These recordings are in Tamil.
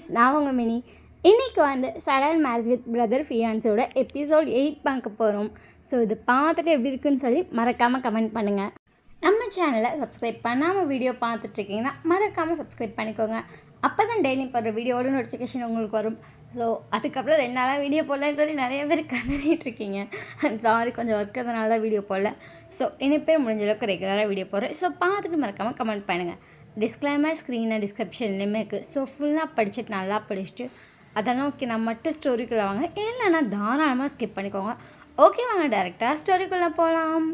ஃப்ரெண்ட்ஸ், நான் உங்கள் மினி. இன்றைக்கி வந்து சடன் மேரேஜ் வித் பிரதர் ஃபியான்ஸோட எபிசோட் 8 பார்க்க போகிறோம். ஸோ இது பார்த்துட்டு எப்படி இருக்குன்னு சொல்லி மறக்காமல் கமெண்ட் பண்ணுங்கள். நம்ம சேனலை சப்ஸ்கிரைப் பண்ணாமல் வீடியோ பார்த்துட்ருக்கீங்கன்னா மறக்காமல் சப்ஸ்கிரைப் பண்ணிக்கோங்க. அப்போ தான் டெய்லி போடுற வீடியோட நோட்டிஃபிகேஷன் உங்களுக்கு வரும். ஸோ அதுக்கப்புறம் 2 நாளாக வீடியோ போடலன்னு சொல்லி நிறைய பேர் கதறிட்டு இருக்கீங்க. சாரி, கொஞ்சம் ஒர்க் அதனால தான் வீடியோ போடல. ஸோ இனிப்பேர் முடிஞ்ச அளவுக்கு ரெகுலராக வீடியோ போடுறேன். ஸோ பார்த்துட்டு மறக்காமல் கமெண்ட் பண்ணுங்கள். டிஸ்க்ளைமர் ஸ்க்ரீனை டிஸ்கிரிப்ஷன்லேயுமே இருக்குது. ஸோ ஃபுல்லாக படிச்சுட்டு நல்லா படிச்சுட்டு அதெல்லாம் ஓகே நான் மட்டும் ஸ்டோரிக்குள்ளே வாங்க, இல்லைன்னா தாராளமாக ஸ்கிப் பண்ணிக்கோங்க. ஓகே, வாங்க டேரெக்டாக ஸ்டோரிக்குள்ளே போகலாம்.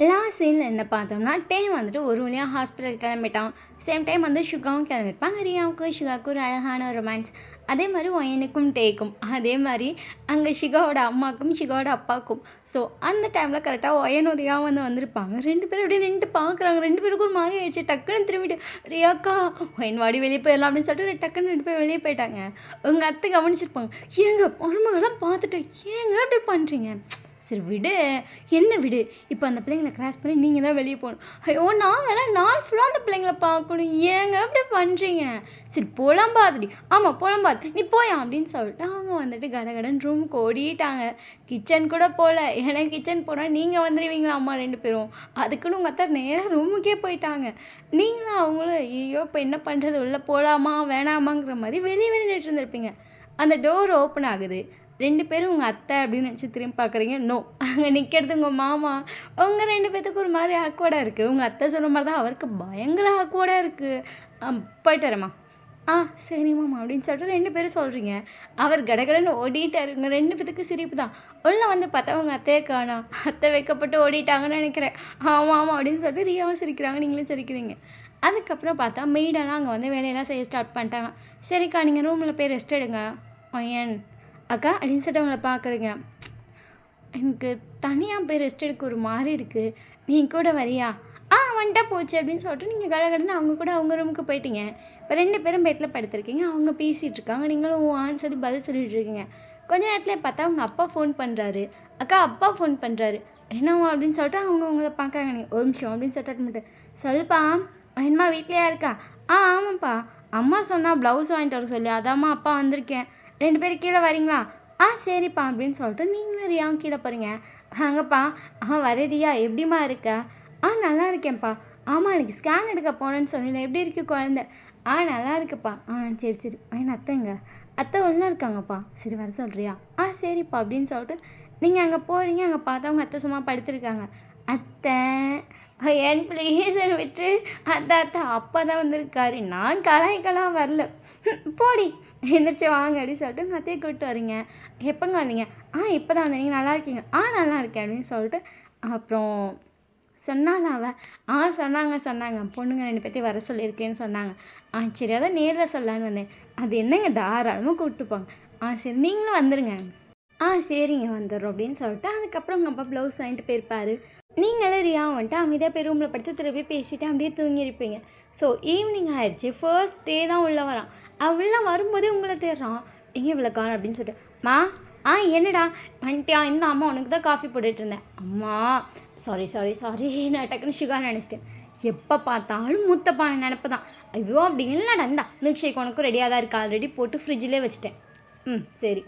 லாஸ்ட் சீனில் என்ன பார்த்தோம்னா, டேம் வந்துட்டு ஒரு வழியாக ஹாஸ்பிட்டல் கிளம்பிட்டான். சேம் டைம் வந்து சுகாவும் கிளம்பிருப்பாங்க. ரியாவுக்கும் ஷுகாவுக்கும் ஒரு அழகான ரொமான்ஸ். அதே மாதிரி ஒயனுக்கும் டேக்கும், அதே மாதிரி அங்கே ஷிகாவோட அம்மாவுக்கும் ஷிகாவோட அப்பாவுக்கும். ஸோ அந்த டைமில் கரெக்டாக ஒயனும் ரியாவும் வந்திருப்பாங்க. 2 பேரும் அப்படியே நின்று பார்க்குறாங்க. 2 பேருக்கும் ஒரு மாதிரி ஆயிடுச்சு. டக்குன்னு திரும்பிட்டு, ரியாக்கா ஒயன் வாடி வெளியே போயிடலாம் அப்படின்னு சொல்லிட்டு டக்குன்னு 2 பேர் வெளியே போயிட்டாங்க. உங்கள் அத்தை கவனிச்சிருப்பாங்க. ஏங்க மருமகளாம் பார்த்துட்டு ஏங்க அப்படி பண்ணுறீங்க? சரி விடு, என்ன விடு, இப்போ அந்த பிள்ளைங்களை கிராஸ் பண்ணி நீங்கள் தான் வெளியே போகணும். ஐயோ, நான் வேலை நாள் ஃபுல்லாக அந்த பிள்ளைங்களை பார்க்கணும், ஏங்க அப்படி பண்ணுறீங்க? சரி புலம்பாதுடி. ஆமாம் புலம்பாது, நீ போயா அப்படின்னு சொல்லிட்டு அவங்க வந்துட்டு கடகடன் ரூமுக்கு ஓடிட்டாங்க. கிச்சன் கூட போகல. ஏன்னா கிச்சன் போனால் நீங்கள் வந்துடுவீங்களா அம்மா 2 பேரும். அதுக்குன்னு உங்கள் அத்தை நேராக ரூமுக்கே போயிட்டாங்க. நீங்களும் அவங்களும் ஐயோ இப்போ என்ன பண்ணுறது, உள்ளே போகலாமா வேணாமாங்கிற மாதிரி வெளியே நின்றுட்டு இருந்திருப்பீங்க. அந்த டோர் ஓப்பன் ஆகுது. 2 பேரும் உங்கள் அத்தை அப்படின்னு நினச்சி திரும்பி பார்க்குறீங்க. நோ, அங்கே நிற்கிறது உங்கள் மாமா. உங்கள் 2 பேத்துக்கு ஒரு மாதிரி ஆக்வர்டாக இருக்குது. உங்கள் அத்தை சொன்ன மாதிரி தான் அவருக்கு பயங்கர ஆக்வர்டாக இருக்குது. போயிட்டு வரேம்மா. சரி மாமா அப்படின்னு சொல்லிட்டு 2 பேரும் சொல்கிறீங்க. அவர் கடகடன்னு ஓடிட்டார். உங்கள் 2 பேத்துக்கு சிரிப்பு தான். உள்ளே வந்து பார்த்தா உங்கள் அத்தையை காணோம். அத்தை வைக்கப்பட்டு ஓடிட்டாங்கன்னு நினைக்கிறேன். ஆமாம் அப்படின்னு சொல்லிட்டு ரியாவும் சிரிக்கிறாங்க, நீங்களும் சிரிக்கிறீங்க. அதுக்கப்புறம் பார்த்தா மெய்டெல்லாம் அங்கே வந்து வேலையெல்லாம் செய்ய ஸ்டார்ட் பண்ணிட்டாங்க. சரிக்கா, நீங்கள் ரூமில் போய் ரெஸ்ட் எடுங்க. ஒயன் அக்கா அப்படின்னு சொல்லிட்டு அவங்கள பார்க்குறீங்க. எனக்கு தனியாக போய் ரெஸ்ட் எடுக்க ஒரு மாதிரி இருக்குது, நீ கூட வரியா? வந்துட்டா போச்சு அப்படின்னு சொல்லிட்டு நீங்கள் கடகடன்னு அவங்க கூட அவங்க ரூமுக்கு போயிட்டீங்க. இப்போ 2 பேரும் பெட்டில் படுத்துருக்கீங்க. அவங்க பேசிகிட்டு இருக்காங்க, நீங்களும் ஆன்னு சொல்லி பதில் சொல்லிட்டு இருக்கீங்க. கொஞ்ச நேரத்தில் பார்த்தா அவங்க அப்பா ஃபோன் பண்ணுறாரு. அக்கா அப்பா ஃபோன் பண்ணுறாரு. என்னவா அப்படின்னு சொல்லிட்டு அவங்க உங்களை பார்க்குறாங்க. நீங்கள் ஒரு நிமிஷம் அப்படின்னு சொல்லிட்டு மட்டும் சொல்லுப்பா, என்னம்மா வீட்லையா இருக்கா? ஆமாப்பா, அம்மா சொன்னால் ப்ளவுஸ் வாங்கிட்டு வர சொல்லி அதாம்மா அப்பா வந்திருக்கேன். 2 பேரும் கீழே வரீங்களா? சரிப்பா அப்படின்னு சொல்லிட்டு நீங்களும் ரியாவும் கீழே போகிறீங்க. வாங்கப்பா. வரேன் ரியா, எப்படிம்மா இருக்க? நல்லா இருக்கேன்ப்பா. ஆமாம், எனக்கு ஸ்கேன் எடுக்க போனேன்னு சொன்னேன், எப்படி இருக்குது குழந்தை? நல்லா இருக்குப்பா. சரி சரி. அத்தைங்க? அத்தை ஒன்றா இருக்காங்கப்பா. சரி வர சொல்கிறியா? சரிப்பா அப்படின்னு சொல்லிட்டு நீங்கள் அங்கே போகிறீங்க. அங்கே பார்த்தா அவங்க அத்தை சும்மா படுத்துருக்காங்க. அத்தை என் ப்ளீஸ் விட்டு, அத்தை அப்பா தான் வந்திருக்காரு, நான் கலாய்க்கலாம் வரல, போடி எந்திரிச்சு வாங்க அப்படின்னு சொல்லிட்டு உங்கள் அத்தையை கூப்பிட்டு வரீங்க. எப்போங்க வந்தீங்க? இப்போ தான் வந்தேன். நீங்கள் நல்லா இருக்கீங்க? நல்லா இருக்கேன் அப்படின்னு சொல்லிட்டு அப்புறம் சொன்னாங்க அவள். சொன்னாங்க பொண்ணுங்க 2 பேர்த்தையும் வர சொல்லியிருக்கேன்னு சொன்னாங்க. சரி அதான் நேரில் சொல்லலான்னு வந்தேன். அது என்னங்க தாராளமாக கூப்பிட்டுப்பாங்க. சரி நீங்களும் வந்துடுங்க. சரிங்க வந்துடுறோம் அப்படின்னு சொல்லிட்டு அதுக்கப்புறம் உங்கள் அப்பா ப்ளவுஸ் வாங்கிட்டு போயிருப்பார். நீங்களும் ரியா வந்துட்டு அமைதியாக போய் ரூமில் படுத்து திருப்பி பேசிவிட்டு அப்படியே தூங்கியிருப்பீங்க. ஸோ ஈவினிங் ஆயிடுச்சு. ஃபர்ஸ்ட் டே தான் உள்ளே வரான். அவள வரும்போதே உங்களை தேடுறான். எங்கே இவ்வளோ காணும் அப்படின்னு சொல்லிட்டு, மா என்னடா வந்துட்டியா? இந்த அம்மா உனக்கு தான் காஃபி போட்டுட்டு இருந்தேன். அம்மா சாரி நான் டக்குன்னு சுகர் நினச்சிட்டேன். எப்போ பார்த்தாலும் மூத்தப்பா நினப்பு தான். ஐயோ அப்படி இல்லைடா, இந்த மில்க் ஷேக் உனக்கும் ரெடியாக தான் இருக்குது, ஆல்ரெடி போட்டு ஃப்ரிட்ஜிலே வச்சுட்டேன். சரி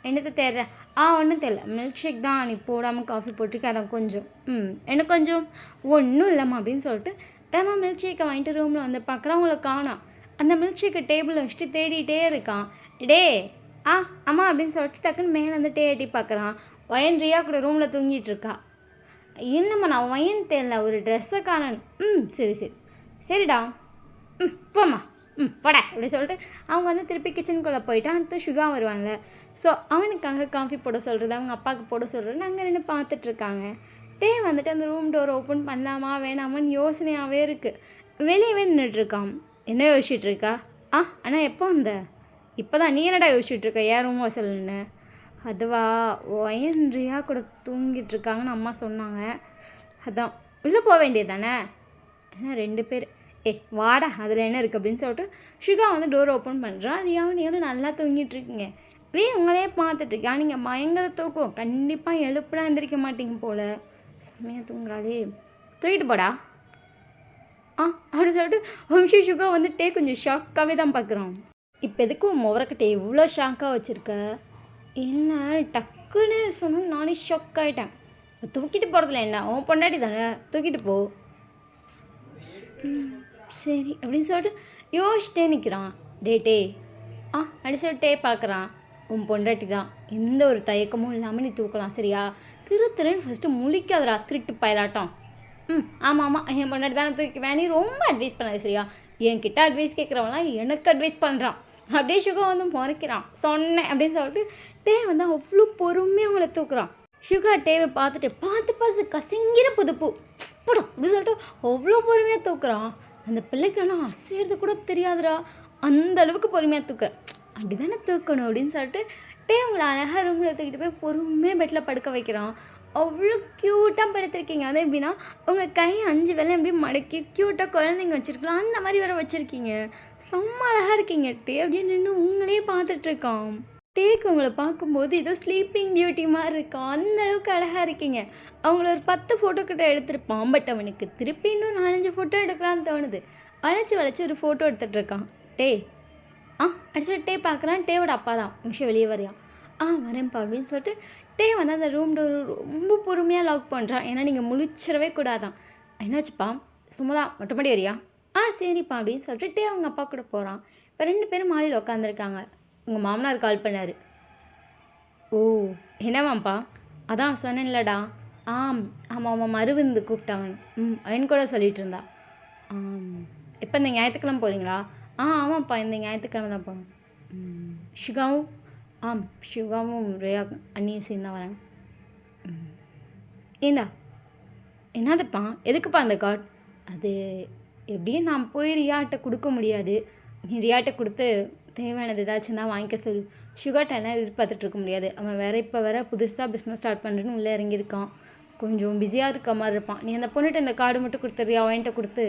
என்னத்தை தேடுற? ஒன்றும் தெரியல, மில்க் ஷேக் தான் நீ போடாமல் காஃபி போட்டிருக்க, அதான் கொஞ்சம் எனக்கு கொஞ்சம் ஒன்றும் இல்லைம்மா அப்படின்னு சொல்லிட்டு ஏமா மில்க் ஷேக்கை வாங்கிட்டு ரூமில் வந்து பார்க்குறான். உங்களை காணோம். அந்த மில்க் ஷேக்கை டேபிளில் வச்சுட்டு தேடிட்டே இருக்கான். டே அம்மா அப்படின்னு சொல்லிட்டு டக்குன்னு மேலே வந்து டேட்டி பார்க்குறான். ஒயன் ரியா கூட ரூமில் தூங்கிட்டு இருக்கா. என்னம்மா நான் ஒயன் தெரியல, ஒரு ட்ரெஸ்ஸை காணணும். சரிடா போம்மா போடா அப்படி சொல்லிட்டு அவங்க வந்து திருப்பி கிச்சனுக்குள்ளே போயிட்டு அடுத்து சுகா வருவாங்கள்ல. ஸோ அவனுக்காக காஃபி போட சொல்கிறது, அவங்க அப்பாவுக்கு போட சொல்கிறது நாங்கள் நின்று பார்த்துட்ருக்காங்க. வந்துட்டு அந்த ரூம் டோர் ஓப்பன் பண்ணலாமா வேணாமான்னு யோசனையாகவே இருக்குது. வெளியவே நின்றுட்டுருக்கான். என்ன யோசிச்சுட்ருக்கா? ஆனால் எப்போ வந்த? இப்போ தான். நீ என்னடா யோசிச்சுட்ருக்க ஏன் ரூம் வாசல்னு? அதுவா, ஒயன் ரியா கூட தூங்கிட்டுருக்காங்கன்னு அம்மா சொன்னாங்க, அதான். உள்ளே போக வேண்டியது தானே? ஏன்னா 2 பேர் வாடா அதில் என்ன இருக்குது அப்படின்னு சொல்லிட்டு சுகா வந்து டோர் ஓப்பன் பண்ணுறான். ரியாவும் நீங்களும் நல்லா தூங்கிட்டுருக்கீங்க. உங்களே பார்த்துட்ருக்கா. நீங்கள் பயங்கர தூக்கம், கண்டிப்பாக எழுப்புனா எந்திரிக்க மாட்டீங்க போல். செம்மையாக தூங்குறாளே, தூக்கிட்டு போடா அப்படி சொல்லிட்டு சுகா வந்துட்டே கொஞ்சம் ஷாக்காகவே தான் பார்க்குறான். இப்போ எதுக்கு உன் முவரக்கட்டை இவ்வளோ ஷாக்காக வச்சுருக்க? என்ன டக்குன்னு சொன்னு நானே ஷாக் ஆகிட்டேன். இப்போ தூக்கிட்டு போகிறதுல என்ன, உன் பொண்டாட்டி தானே, தூக்கிட்டு போ. சரி அப்படின்னு சொல்லிட்டு யோசிச்சிட்டே நிற்கிறான். டே அப்படி சொல்லிட்டே பார்க்குறான். உன் பொண்டாட்டி தான், எந்த ஒரு தயக்கமும் இல்லாமல் நீ தூக்கலாம் சரியா? திருன்னு ஃபஸ்ட்டு முழிக்காதடா திருட்டு பயலாட்டம். ஆமாம் என் பொண்டாட்டி தானே தூக்கிவேன். நீ ரொம்ப அட்வைஸ் பண்ணாது சரியா? என்கிட்ட அட்வைஸ் கேட்குறவங்களாம் எனக்கு அட்வைஸ் பண்ணுறான். அப்படியே சுகா வந்து முறைக்கிறான். சொன்னேன் அப்படின்னு சொல்லிட்டு டே வந்து அவ்வளோ பொறுமையாக அவங்கள தூக்குறான். சுகா டேவை பார்த்து கசங்கிற புதுப்பூ படம் அப்படின்னு சொல்லிட்டு அவ்வளோ பொறுமையாக தூக்குறான். அந்த பிள்ளைக்கு ஆனால் அசைறது கூட தெரியாதுடா, அந்த அளவுக்கு பொறுமையாக தூக்குறேன். அப்படி தானே தூக்கணும் அப்படின்னு சொல்லிட்டு டே அவங்கள அழகாக ரூமில் தூக்கிட்டு போய் பொறுமையாக பெட்டில் படுக்க வைக்கிறான். அவ்வளோ க்யூட்டாக படுத்திருக்கீங்க. அது எப்படின்னா உங்கள் கை 5 வேலை எப்படி மடக்கி க்யூட்டாக குழந்தைங்க வச்சுருக்கலாம், அந்த மாதிரி வேறு வச்சுருக்கீங்க. செம்ம அழகாக இருக்கீங்க. டே அப்படியே நின்று உங்களே பார்த்துட்ருக்கான். டேக்கு உங்களை பார்க்கும்போது ஏதோ ஸ்லீப்பிங் பியூட்டி மாதிரி இருக்கும், அந்த அளவுக்கு அழகாக இருக்கீங்க. அவங்கள ஒரு 10 ஃபோட்டோ கிட்ட எடுத்திருப்பான். பட் அவனுக்கு திருப்பி இன்னும் 4-5 ஃபோட்டோ எடுக்கலான்னு தோணுது. வளைச்சி ஒரு ஃபோட்டோ எடுத்துகிட்ருக்கான். டே அடிச்சுட்டு டே பார்க்குறான். டேவோட அப்பா தான். நிமிஷம் வெளியே வரையா? வரேன்ப்பா அப்படின்னு சொல்லிட்டு டே வந்து அந்த ரூம் டோர் ரொம்ப பொறுமையாக லாக் பண்ணுறான். ஏன்னா நீங்கள் முழிச்சிடவே கூடாதான். என்னாச்சுப்பா? சும்மா தான் மொட்டைப்படி வரியா? சரிப்பா அப்படின்னு சொல்லிட்டு டே அவங்க அப்பா கூட போகிறான். இப்போ 2 பேரும் மாடியில் உட்காந்துருக்காங்க. உங்கள் மாமனார் கால் பண்ணார். ஓ என்னவாம்ப்பா? அதான் சொன்னேன்லடா. ஆமாம் மறுவிருந்து கூப்பிட்டாங்கன்னு. அவன் கூட சொல்லிகிட்டு இருந்தா. இப்போ இந்த ஞாயிற்றுக்கிழமை போகிறீங்களா? ஆமாம்ப்பா இந்த ஞாயிற்றுக்கிழமை தான் போகணும். ஷிகாவும் ரேயா அண்ணியும் சேர்ந்து தான் வராங்க. ஏண்டா என்னதுப்பா? எதுக்குப்பா அந்த கார்டு? அது எப்படியும் நான் போய் ரியாட்ட கொடுக்க முடியாது. நீ ரியாட்ட கொடுத்து தேவையானது ஏதாச்சும் தான் வாங்கிக்க சொல்லு. ஷுகாட்டெல்லாம் எதிர்பார்த்துட்ருக்க முடியாது. அவன் இப்போ புதுசாக பிஸ்னஸ் ஸ்டார்ட் பண்ணுறேன்னு உள்ளே இறங்கியிருக்கான். கொஞ்சம் பிஸியாக இருக்க மாதிரி இருப்பான். நீ அந்த பொண்ணுகிட்ட இந்த கார்டு மட்டும் கொடுத்துறியா? அவன்கிட்ட கொடுத்து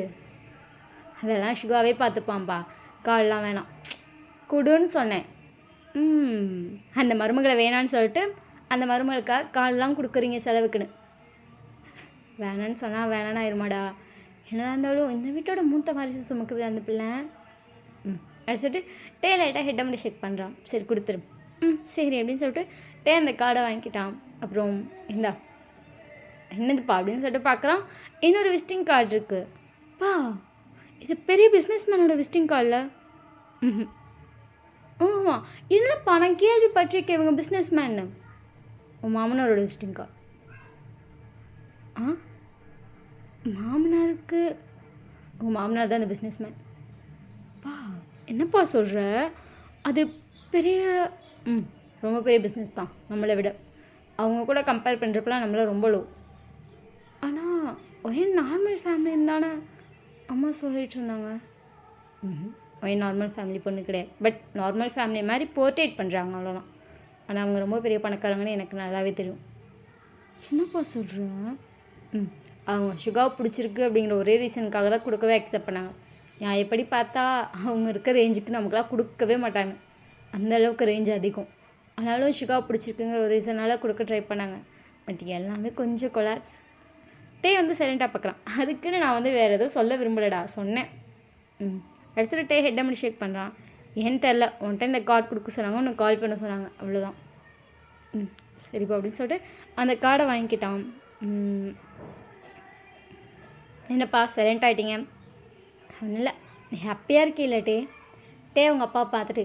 அதெல்லாம் ஷுகாவே பார்த்துப்பான்ப்பா. கார்டெலாம் வேணாம், கொடுன்னு சொன்னேன். அந்த மருமகளை வேணான்னு சொல்லிட்டு அந்த மருமகளுக்காக கார்டெலாம் கொடுக்குறீங்க செலவுக்குன்னு. வேணான்னு சொன்னால் வேணான்னு ஆயிருமாடா. என்னதான் இருந்தாலும் இந்த வீட்டோட மூத்த வாரிசு சுமக்குது அந்த பிள்ளை. அப்படி சொல்லிட்டு டே லைட்டாக ஹெட்டை மட்டும் செக் பண்ணுறான். சரி கொடுத்துரு. சரி அப்படின்னு சொல்லிட்டு டே அந்த கார்டை வாங்கிக்கிட்டான். அப்புறம் இந்தா என்னதுப்பா அப்படின்னு சொல்லிட்டு பார்க்குறான். இன்னொரு விசிட்டிங் கார்டு இருக்குது. இது பெரிய பிஸ்னஸ் மேனோட விசிட்டிங் கார்டில். இல்லைப்பா நான் கேள்விப்பட்டிருக்கேன் இவங்க பிஸ்னஸ் மேன்னு. உன் மாமனாரோட விசிட்டிங் கார்டு. மாமனாருக்கு? உங்கள் மாமனார் தான் இந்த பிஸ்னஸ் மேன். என்னப்பா சொல்கிற? அது பெரிய ரொம்ப பெரிய பிஸ்னஸ் தான் நம்மளை விட. அவங்க கூட கம்பேர் பண்ணுறப்பெல்லாம் நம்மளை ரொம்ப லோ. ஆனால் ஒயன் நார்மல் ஃபேமிலின்னு தானே அம்மா சொல்லிகிட்டு இருந்தாங்க. ஒயன் நார்மல் ஃபேமிலி பொண்ணு கிடையாது. பட் நார்மல் ஃபேமிலி மாதிரி போர்ட்ரேட் பண்ணுறாங்க அவ்வளோதான். ஆனால் அவங்க ரொம்ப பெரிய பணக்காரங்கன்னு எனக்கு நல்லாவே தெரியும். என்னப்பா சொல்கிறேன்? அவங்க ஷுகாவை பிடிச்சிருக்கு அப்படிங்கிற ஒரே ரீசனுக்காக தான் கொடுக்கவே அக்செப்ட் பண்ணாங்க. நான் எப்படி பார்த்தா அவங்க இருக்க ரேஞ்சுக்கு நமக்குலாம் கொடுக்கவே மாட்டாங்க. அந்தளவுக்கு ரேஞ்ச் அதிகம். ஆனாலும் ஷுகாவை பிடிச்சிருக்குங்கிற ஒரு ரீசனால் கொடுக்க ட்ரை பண்ணாங்க. பட் எல்லாமே கொஞ்சம் கொலாப்ஸ். டே வந்து சைலண்ட்டாக பார்க்குறான். அதுக்குன்னு நான் வந்து வேறு எதுவும் சொல்ல விரும்பலடா, சொன்னேன். அடிச்சுட்டு டே ஹெட்டை மட்டும் ஷேக் பண்ணுறான். ஏன்னு தெரில, உன்கிட்ட இந்த கார்டு கொடுக்க சொன்னாங்க, உனக்கு கால் பண்ண சொன்னாங்க, அவ்வளோதான். சரிப்பா அப்படின்னு சொல்லிட்டு அந்த கார்டை வாங்கிக்கிட்டான். என்னப்பா சைலண்ட் ஆகிட்டீங்க? ஒன்றும் இல்லை, நீ ஹாப்பியாக இருக்கீல்ல டே? டே உங்கள் அப்பா பார்த்துட்டு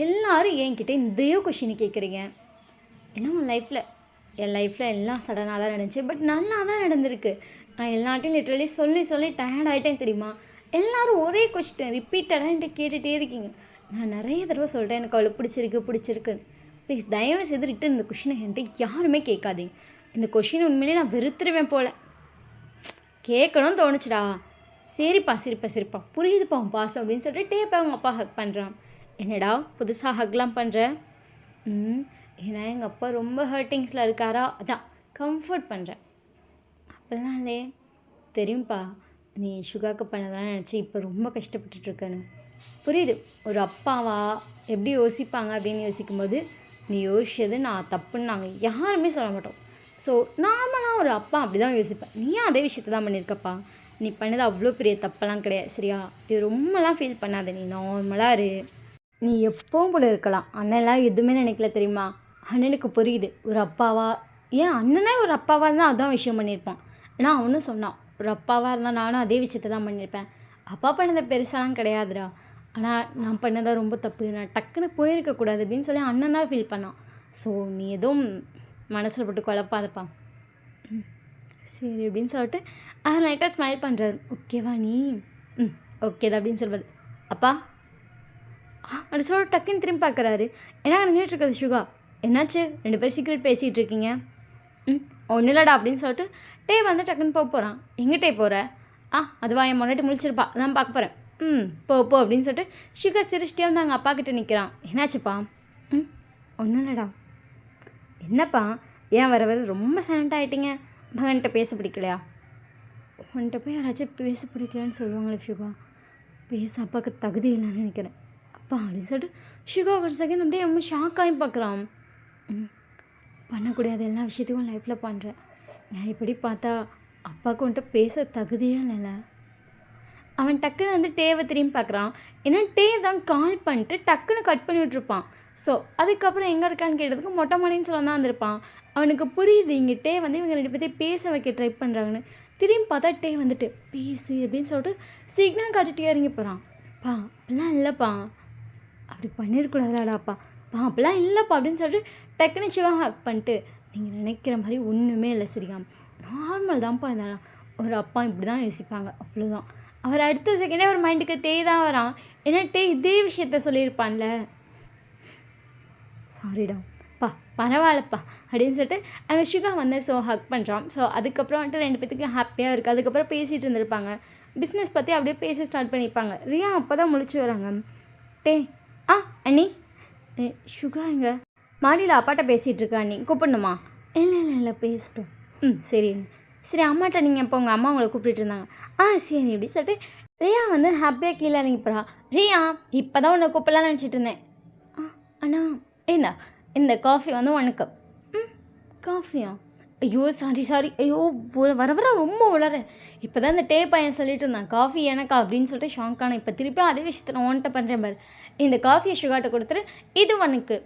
எல்லோரும் என்கிட்ட இதையோ கொஷின் கேட்குறீங்க. ஏன்னா என் லைஃப்பில் எல்லாம் சடனாக தான் நடந்துச்சு. பட் நல்லா தான் நடந்திருக்கு. நான் எல்லாட்டையும் லிட்ரலி சொல்லி டயர்ட் ஆகிட்டேன் தெரியுமா? எல்லோரும் ஒரே கொஸ்டின் ரிப்பீட்டடாக என்கிட்ட கேட்டுகிட்டே இருக்கீங்க. நான் நிறைய தடவை சொல்கிறேன் எனக்கு அவளுக்கு பிடிச்சிருக்குன்னு. ப்ளீஸ் தயவு செய்து ரிட்டன் இந்த கொஷினை என்கிட்ட யாருமே கேட்காதீங்க. இந்த கொஷின் உண்மையிலே நான் வெறுத்துருவேன் போல். கேட்கணும்னு தோணுச்சுடா. சரிப்பா புரியுதுப்பா உன் பாசம் அப்படின்னு சொல்லிட்டு டேப்பா அவங்க அப்பா ஹக் பண்ணுறான். என்னடா புதுசாக ஹக்லாம் பண்ணுற? ஏன்னா எங்கள் அப்பா ரொம்ப ஹர்ட்டிங்ஸில் இருக்காரா, அதான் கம்ஃபர்ட் பண்ணுறேன். அப்படிலாம் இல்லையே, தெரியும்ப்பா நீ ஷுகாக்கு பண்ணதான் நினச்சி இப்போ ரொம்ப கஷ்டப்பட்டுட்ருக்கேன்னு. புரியுது, ஒரு அப்பாவா எப்படி யோசிப்பாங்க அப்படின்னு யோசிக்கும்போது நீ யோசிச்சது நான் தப்புன்னு நாங்கள் யாருமே சொல்ல மாட்டோம். ஸோ நார்மலாக ஒரு அப்பா அப்படி தான் யோசிப்பேன். நீயும் அதே விஷயத்தை தான் பண்ணியிருக்கப்பா. நீ பண்ணது அவ்வளோ பெரிய தப்பெல்லாம் கிடையாது சரியா? இது ரொம்பலாம் ஃபீல் பண்ணாத, நீ நார்மலாக இரு. நீ எப்பவும் போல இருக்கலாம். அண்ணன்லாம் எதுவுமே நினைக்கல தெரியுமா? அண்ணனுக்கு புரியுது. ஒரு அப்பாவா ஏன் அண்ணனே ஒரு அப்பாவா இருந்தா அதான் விஷயம் பண்ணியிருப்பான். ஆனா அவனும் சொன்னான். ஒரு அப்பாவா இருந்தா நானும் அதே விஷயத்த தான் பண்ணியிருப்பேன். அப்பா பண்ணது பெருசாலாம் கிடையாதுடா. ஆனா நான் பண்ணது ரொம்ப தப்பு. நான் டக்குன்னு போயிருக்கக்கூடாது அப்படின்னு சொல்லி அண்ணன் தான் ஃபீல் பண்ணான். ஸோ நீ எதுவும் மனசில் போட்டு குழப்பாதப்பா. ம். சரி அப்படின்னு சொல்லிட்டு அவர் லைட்டாக ஸ்மைல் பண்ணுறாரு. ஓகேவா நீ? ம். ஓகே தான் அப்படின்னு சொல்வது. அப்பா அப்படி சொல்ல டக்குன்னு திரும்பி பார்க்குறாரு. ஏன்னா நின்றுட்டு இருக்கிறது சுகா. என்னாச்சு 2 பேரும் சீக்கிரட் பேசிகிட்டு இருக்கீங்க? ம் ஒன்றும் இல்லைடா அப்படின்னு சொல்லிட்டு டே வந்து டக்குன்னு போகிறான். எங்கிட்டே போகிற? அதுவா என் முன்னாடி முழிச்சிருப்பா அதான் பார்க்க போகிறேன். போ போ அப்படின்னு சொல்லிட்டு சுகா சிரிச்சிட்டே வந்து அவங்க அப்பா கிட்டே நிற்கிறான். என்னாச்சுப்பா? ஒன்றும் இல்லைடா. என்னப்பா ஏன் வர வர ரொம்ப சைலண்ட் ஆகிட்டீங்க? மகன்கிட்ட பேச பிடிக்கலையா? உன்கிட்ட போய் யாராச்சும் பேச பிடிக்கலன்னு சொல்லுவாங்களே சுகா. பேச அப்பாவுக்கு தகுதி இல்லைன்னு நினைக்கிறேன். அப்பா அப்படின்னு சொல்லிட்டு சுகா ஒரு செகண்ட் அப்படியே ரொம்ப ஷாக் ஆகி பார்க்குறான். பண்ணக்கூடியது எல்லா விஷயத்தையும் லைஃப்பில் பண்ணுறேன். நான் இப்படி பார்த்தா அப்பாவுக்கு வந்துட்டு பேச தகுதியே இல்லைல்ல. அவன் டக்குன்னு வந்து டேவை திரும்பி பார்க்குறான். ஏன்னா டே தான் கால் பண்ணிட்டு டக்குன்னு கட் பண்ணி விட்ருப்பான். ஸோ அதுக்கப்புறம் எங்கே இருக்கான்னு கேட்டதுக்கு மொட்டை மாடின்னு சொல்ல தான் வந்திருப்பான். அவனுக்கு புரியுது இங்கே டே வந்து இவங்க 2 பேர்த்தையும் பேச வைக்க ட்ரை பண்ணுறாங்கன்னு. திரும்பி பார்த்தா டே வந்துட்டு பேசு அப்படின்னு சொல்லிட்டு சிக்னல் காட்டிகிட்டே இறங்கி போகிறான். அப்பா அப்படிலாம் இல்லைப்பா, அப்படி பண்ணிடக்கூடாதாடாப்பா. அப்படிலாம் இல்லைப்பா அப்படின்னு சொல்லிட்டு டக்குன்னு சிவா ஹேக் பண்ணிட்டு நீங்கள் நினைக்கிற மாதிரி ஒன்றுமே இல்லை சரியாம், நார்மல் தான்ப்பா. இதெல்லாம் ஒரு அப்பா இப்படி தான் யோசிப்பாங்க அவ்வளோதான். அவர் அடுத்த செகண்டே ஒரு மைண்டுக்கு டே தான் வரான். ஏன்னா டே இதே விஷயத்த சொல்லியிருப்பான்ல. சாரிடா பரவாயில்லப்பா அப்படின்னு சொல்லிட்டு அங்கே சுகா வந்து ஸோ ஹக் பண்ணுறான். ஸோ அதுக்கப்புறம் வந்துட்டு 2 பேத்துக்கு ஹாப்பியாக இருக்குது. அதுக்கப்புறம் பேசிகிட்டு இருந்திருப்பாங்க. பிஸ்னஸ் பற்றி அப்படியே பேச ஸ்டார்ட் பண்ணியிருப்பாங்க. ரியா அப்போ தான் முழிச்சு வராங்க. டே அண்ணி சுகா எங்க? மாடியில் அப்பாட்ட பேசிகிட்டு இருக்கா அண்ணி, கூப்பிடணுமா? இல்லை பேசிட்டோம். சரி சரி அம்மாட்ட நீங்கள் இப்போ உங்கள் அம்மா உங்களை கூப்பிட்டு இருந்தாங்க. சரி அப்படி சொல்லிட்டு ரியா வந்து ஹாப்பியாக கீழே இறங்கி போகிறா. ரியா இப்போ தான் உன்னை கூப்பிடலான்னு நினச்சிட்டு இருந்தேன். அண்ணா இந்த காஃபி வந்து உனக்கு. காஃபியா? ஐயோ சாரி ஐயோ வர வர ரொம்ப உளறேன். இப்போ தான் இந்த டே பையன் சொல்லிட்டு இருந்தான் காஃபி எனக்கா அப்படின்னு சொல்லிட்டு ஷாக்கான. இப்போ திருப்பி அதே விஷயத்தை நான் ஓன்ட்ட பண்ணுறேன் பாரு. இந்த காஃபியை சுகாட்ட கொடுத்துரு, இது உனக்கு.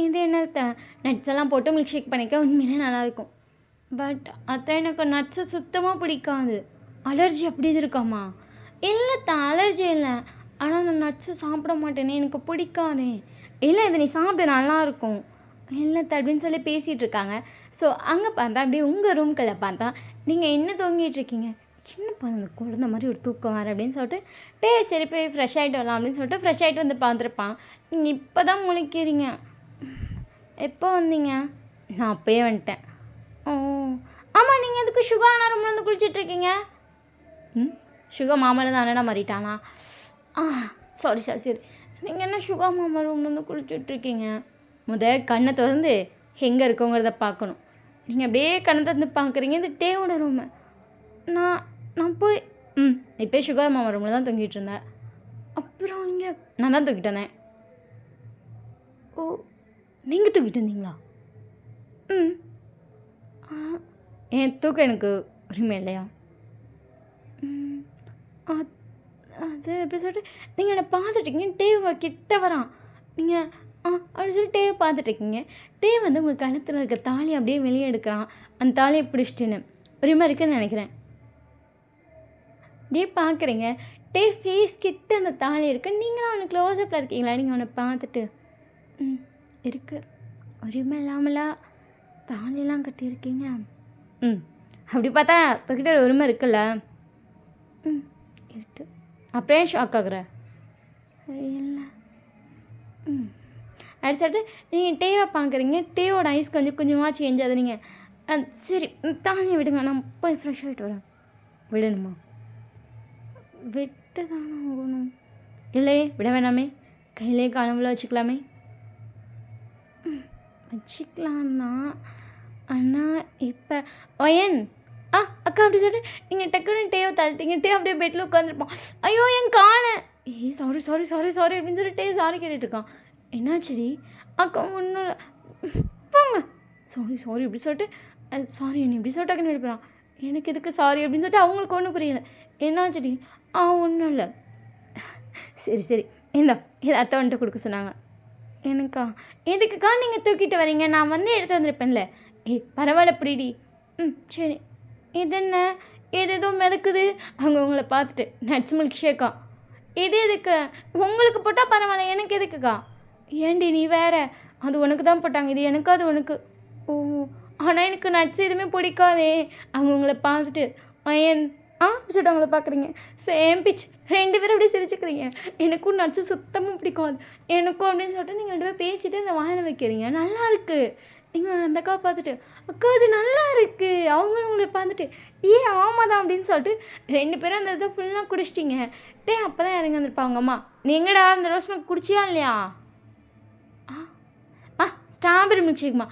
இது என்ன நட்ஸ் எல்லாம் போட்டு மில்க் ஷேக் பண்ணிக்க உண்மையிலே நல்லாயிருக்கும். பட் அத்தை எனக்கு நட்ஸை சுத்தமாக பிடிக்காது. அலர்ஜி அப்படி இது இருக்காமா? இல்லை அலர்ஜி இல்லை, ஆனால் நான் நட்ஸு சாப்பிட மாட்டேனே, எனக்கு பிடிக்காதே. இல்லை இது நீ சாப்பிட நல்லாயிருக்கும். இல்லை அப்படின்னு சொல்லி பேசிகிட்டு இருக்காங்க. ஸோ அங்கே பார்த்தா அப்படியே உங்கள் ரூம்குள்ளே பார்த்தா நீங்கள் என்ன தூங்கிட்டு இருக்கீங்க? என்னப்பா அந்த குழந்த மாதிரி ஒரு தூக்கம் வேறு அப்படின்னு சொல்லிட்டு டே சரி போய் ஃப்ரெஷ் ஆகிட்டு வரலாம் அப்படின்னு சொல்லிட்டு ஃப்ரெஷ் ஆகிட்டு வந்து பார்த்துருப்பான். நீங்கள் இப்போ தான் முழிக்கிறீங்க. எப்போ வந்தீங்க? நான் அப்போயே வந்துட்டேன். ஆமாம் நீங்கள் எதுக்கு சுகா அண்ணா ரூமில் வந்து குளிச்சிட்ருக்கீங்க? சுகா மாமாவில் தான் அண்ணனா மாறிட்டானா? சரி நீங்கள் என்ன சுகா மாமா ரூமில் வந்து குளிச்சுட்ருக்கீங்க? கண்ணை திறந்து எங்கே இருக்கோங்கிறத பார்க்கணும். நீங்கள் அப்படியே கண்ணை திறந்து பார்க்குறீங்க இந்த டேவோட ரூமை. நான் போய் இப்போ சுகா மாமா ரூமில் தான் தூங்கிட்டு இருந்தேன். அப்புறம் இங்கே நான் தான் தூக்கிட்டு வந்தேன். நீங்கள் தூக்கிட்டு இருந்தீங்களா? என் தூக்கம் எனக்கு உரிமை இல்லையா? அது எப்படி சொல்லிட்டு நீங்கள் என்னை பார்த்துட்ருக்கீங்க, டேவை கிட்ட வரான். நீங்கள் அப்படி சொல்லி டேவை பார்த்துட்ருக்கீங்க. டே வந்து உங்கள் கழுத்தில் இருக்க தாலி அப்படியே வெளியே எடுக்கிறான். அந்த தாலியை பிடிச்சிட்டுன்னு உரிமை இருக்குதுன்னு நினைக்கிறேன். டே பார்க்குறீங்க, டே ஃபேஸ் கிட்ட அந்த தாலி இருக்குது. நீங்களும் அவனுக்கு க்ளோஸ்அப்பில் இருக்கீங்களா? நீங்கள் அவனை பார்த்துட்டு இருக்குது உரிமை இல்லாமலா தாலியெல்லாம் கட்டியிருக்கீங்க? அப்படி பார்த்தா இப்போக்கிட்ட ஒரு உரிமை இருக்குல்ல? இருக்குது. அப்படியே ஷாக் ஆகுற? இல்லை அப்படி சொல்லிட்டு நீங்கள் டேவை பார்க்குறீங்க. டேவோட ஐஸ் கொஞ்சமாக சேஞ்ச் ஆகுது. நீங்கள் சரி தாலியை விடுங்க, நான் போய் ஃப்ரெஷ் ஆகிட்டு வரேன். விடணுமா? விட்டு தானே ஆகணும். இல்லையே விட வேணாமே, கையிலே கனவுல வச்சுக்கலாமே. வச்சுக்கலான்னா அண்ணா இப்போ ஒயன் அக்கா அப்படி சொல்லிட்டு நீங்கள் டக்குன்னு டேவை தள்ளிட்டீங்க. டே அப்படியே பெட்டில் உட்காந்துருப்பான். ஐயோ என் காலை சாரி அப்படின்னு சொல்லிட்டு டே சாரி கேட்டுட்ருக்கான். என்னாச்சுடி? அக்கா ஒன்றும் இல்லை போங்க. சாரி இப்படி சொல்லிட்டு சாரி என்ன இப்படி சொல்லிட்டு டக்குன்னு எழுப்புறான். எனக்கு எதுக்கு சாரி அப்படின்னு சொல்லிட்டு அவங்களுக்கு ஒன்றும் புரியல. என்னாச்சுடி? ஒன்றும் இல்லை. சரி இந்தா இது அத்தை வந்துட்டு கொடுக்க சொன்னாங்க. எனக்கா? எதுக்குக்கா நீங்கள் தூக்கிட்டு வரீங்க? நான் வந்து எடுத்து வந்திருப்பேன்ல. ஏய் பரவாயில்ல பிடிடி. சரி. இது என்ன ஏதேதோ மிதக்குது. அவங்க உங்களை பார்த்துட்டு நட்ஸ் மில்க் ஷேக்கா? இது எதுக்கு? உங்களுக்கு போட்டால் பரவாயில்ல, எனக்கு எதுக்குக்கா? ஏண்டி நீ வேற, அது உனக்கு தான் போட்டாங்க, இது எனக்கு அது உனக்கு. ஓ, ஆனால் எனக்கு நட்ஸ் எதுவுமே பிடிக்காதே. அவங்க உங்களை பார்த்துட்டு ஏன் சொல்லிட்டு அவங்கள பார்க்குறீங்க. சேம் பிச், 2 பேரும் அப்படியே சிரிச்சுக்கிறீங்க. எனக்கும் நட்ஸு சுத்தமாக பிடிக்காது எனக்கும் அப்படின்னு சொல்லிட்டு நீங்கள் 2 பேரும் பேசிட்டு அந்த வாயில் வைக்கிறீங்க. நல்லா இருக்குது. நீங்கள் அந்த அக்காவை பார்த்துட்டு அக்கா இது நல்லா இருக்குது. அவங்களும் உங்களை பார்த்துட்டு ஆமாம் தான் அப்படின்னு சொல்லிட்டு 2 பேரும் அந்த இதை ஃபுல்லாக குடிச்சிட்டிங்க. அப்போ தான் இறங்கி வந்திருப்பாங்கம்மா. நீ எங்கடா அந்த ரோஸ் மில்க் குடிச்சியா இல்லையா? ஸ்ட்ராபெரி மில்க் ஷேக்மா?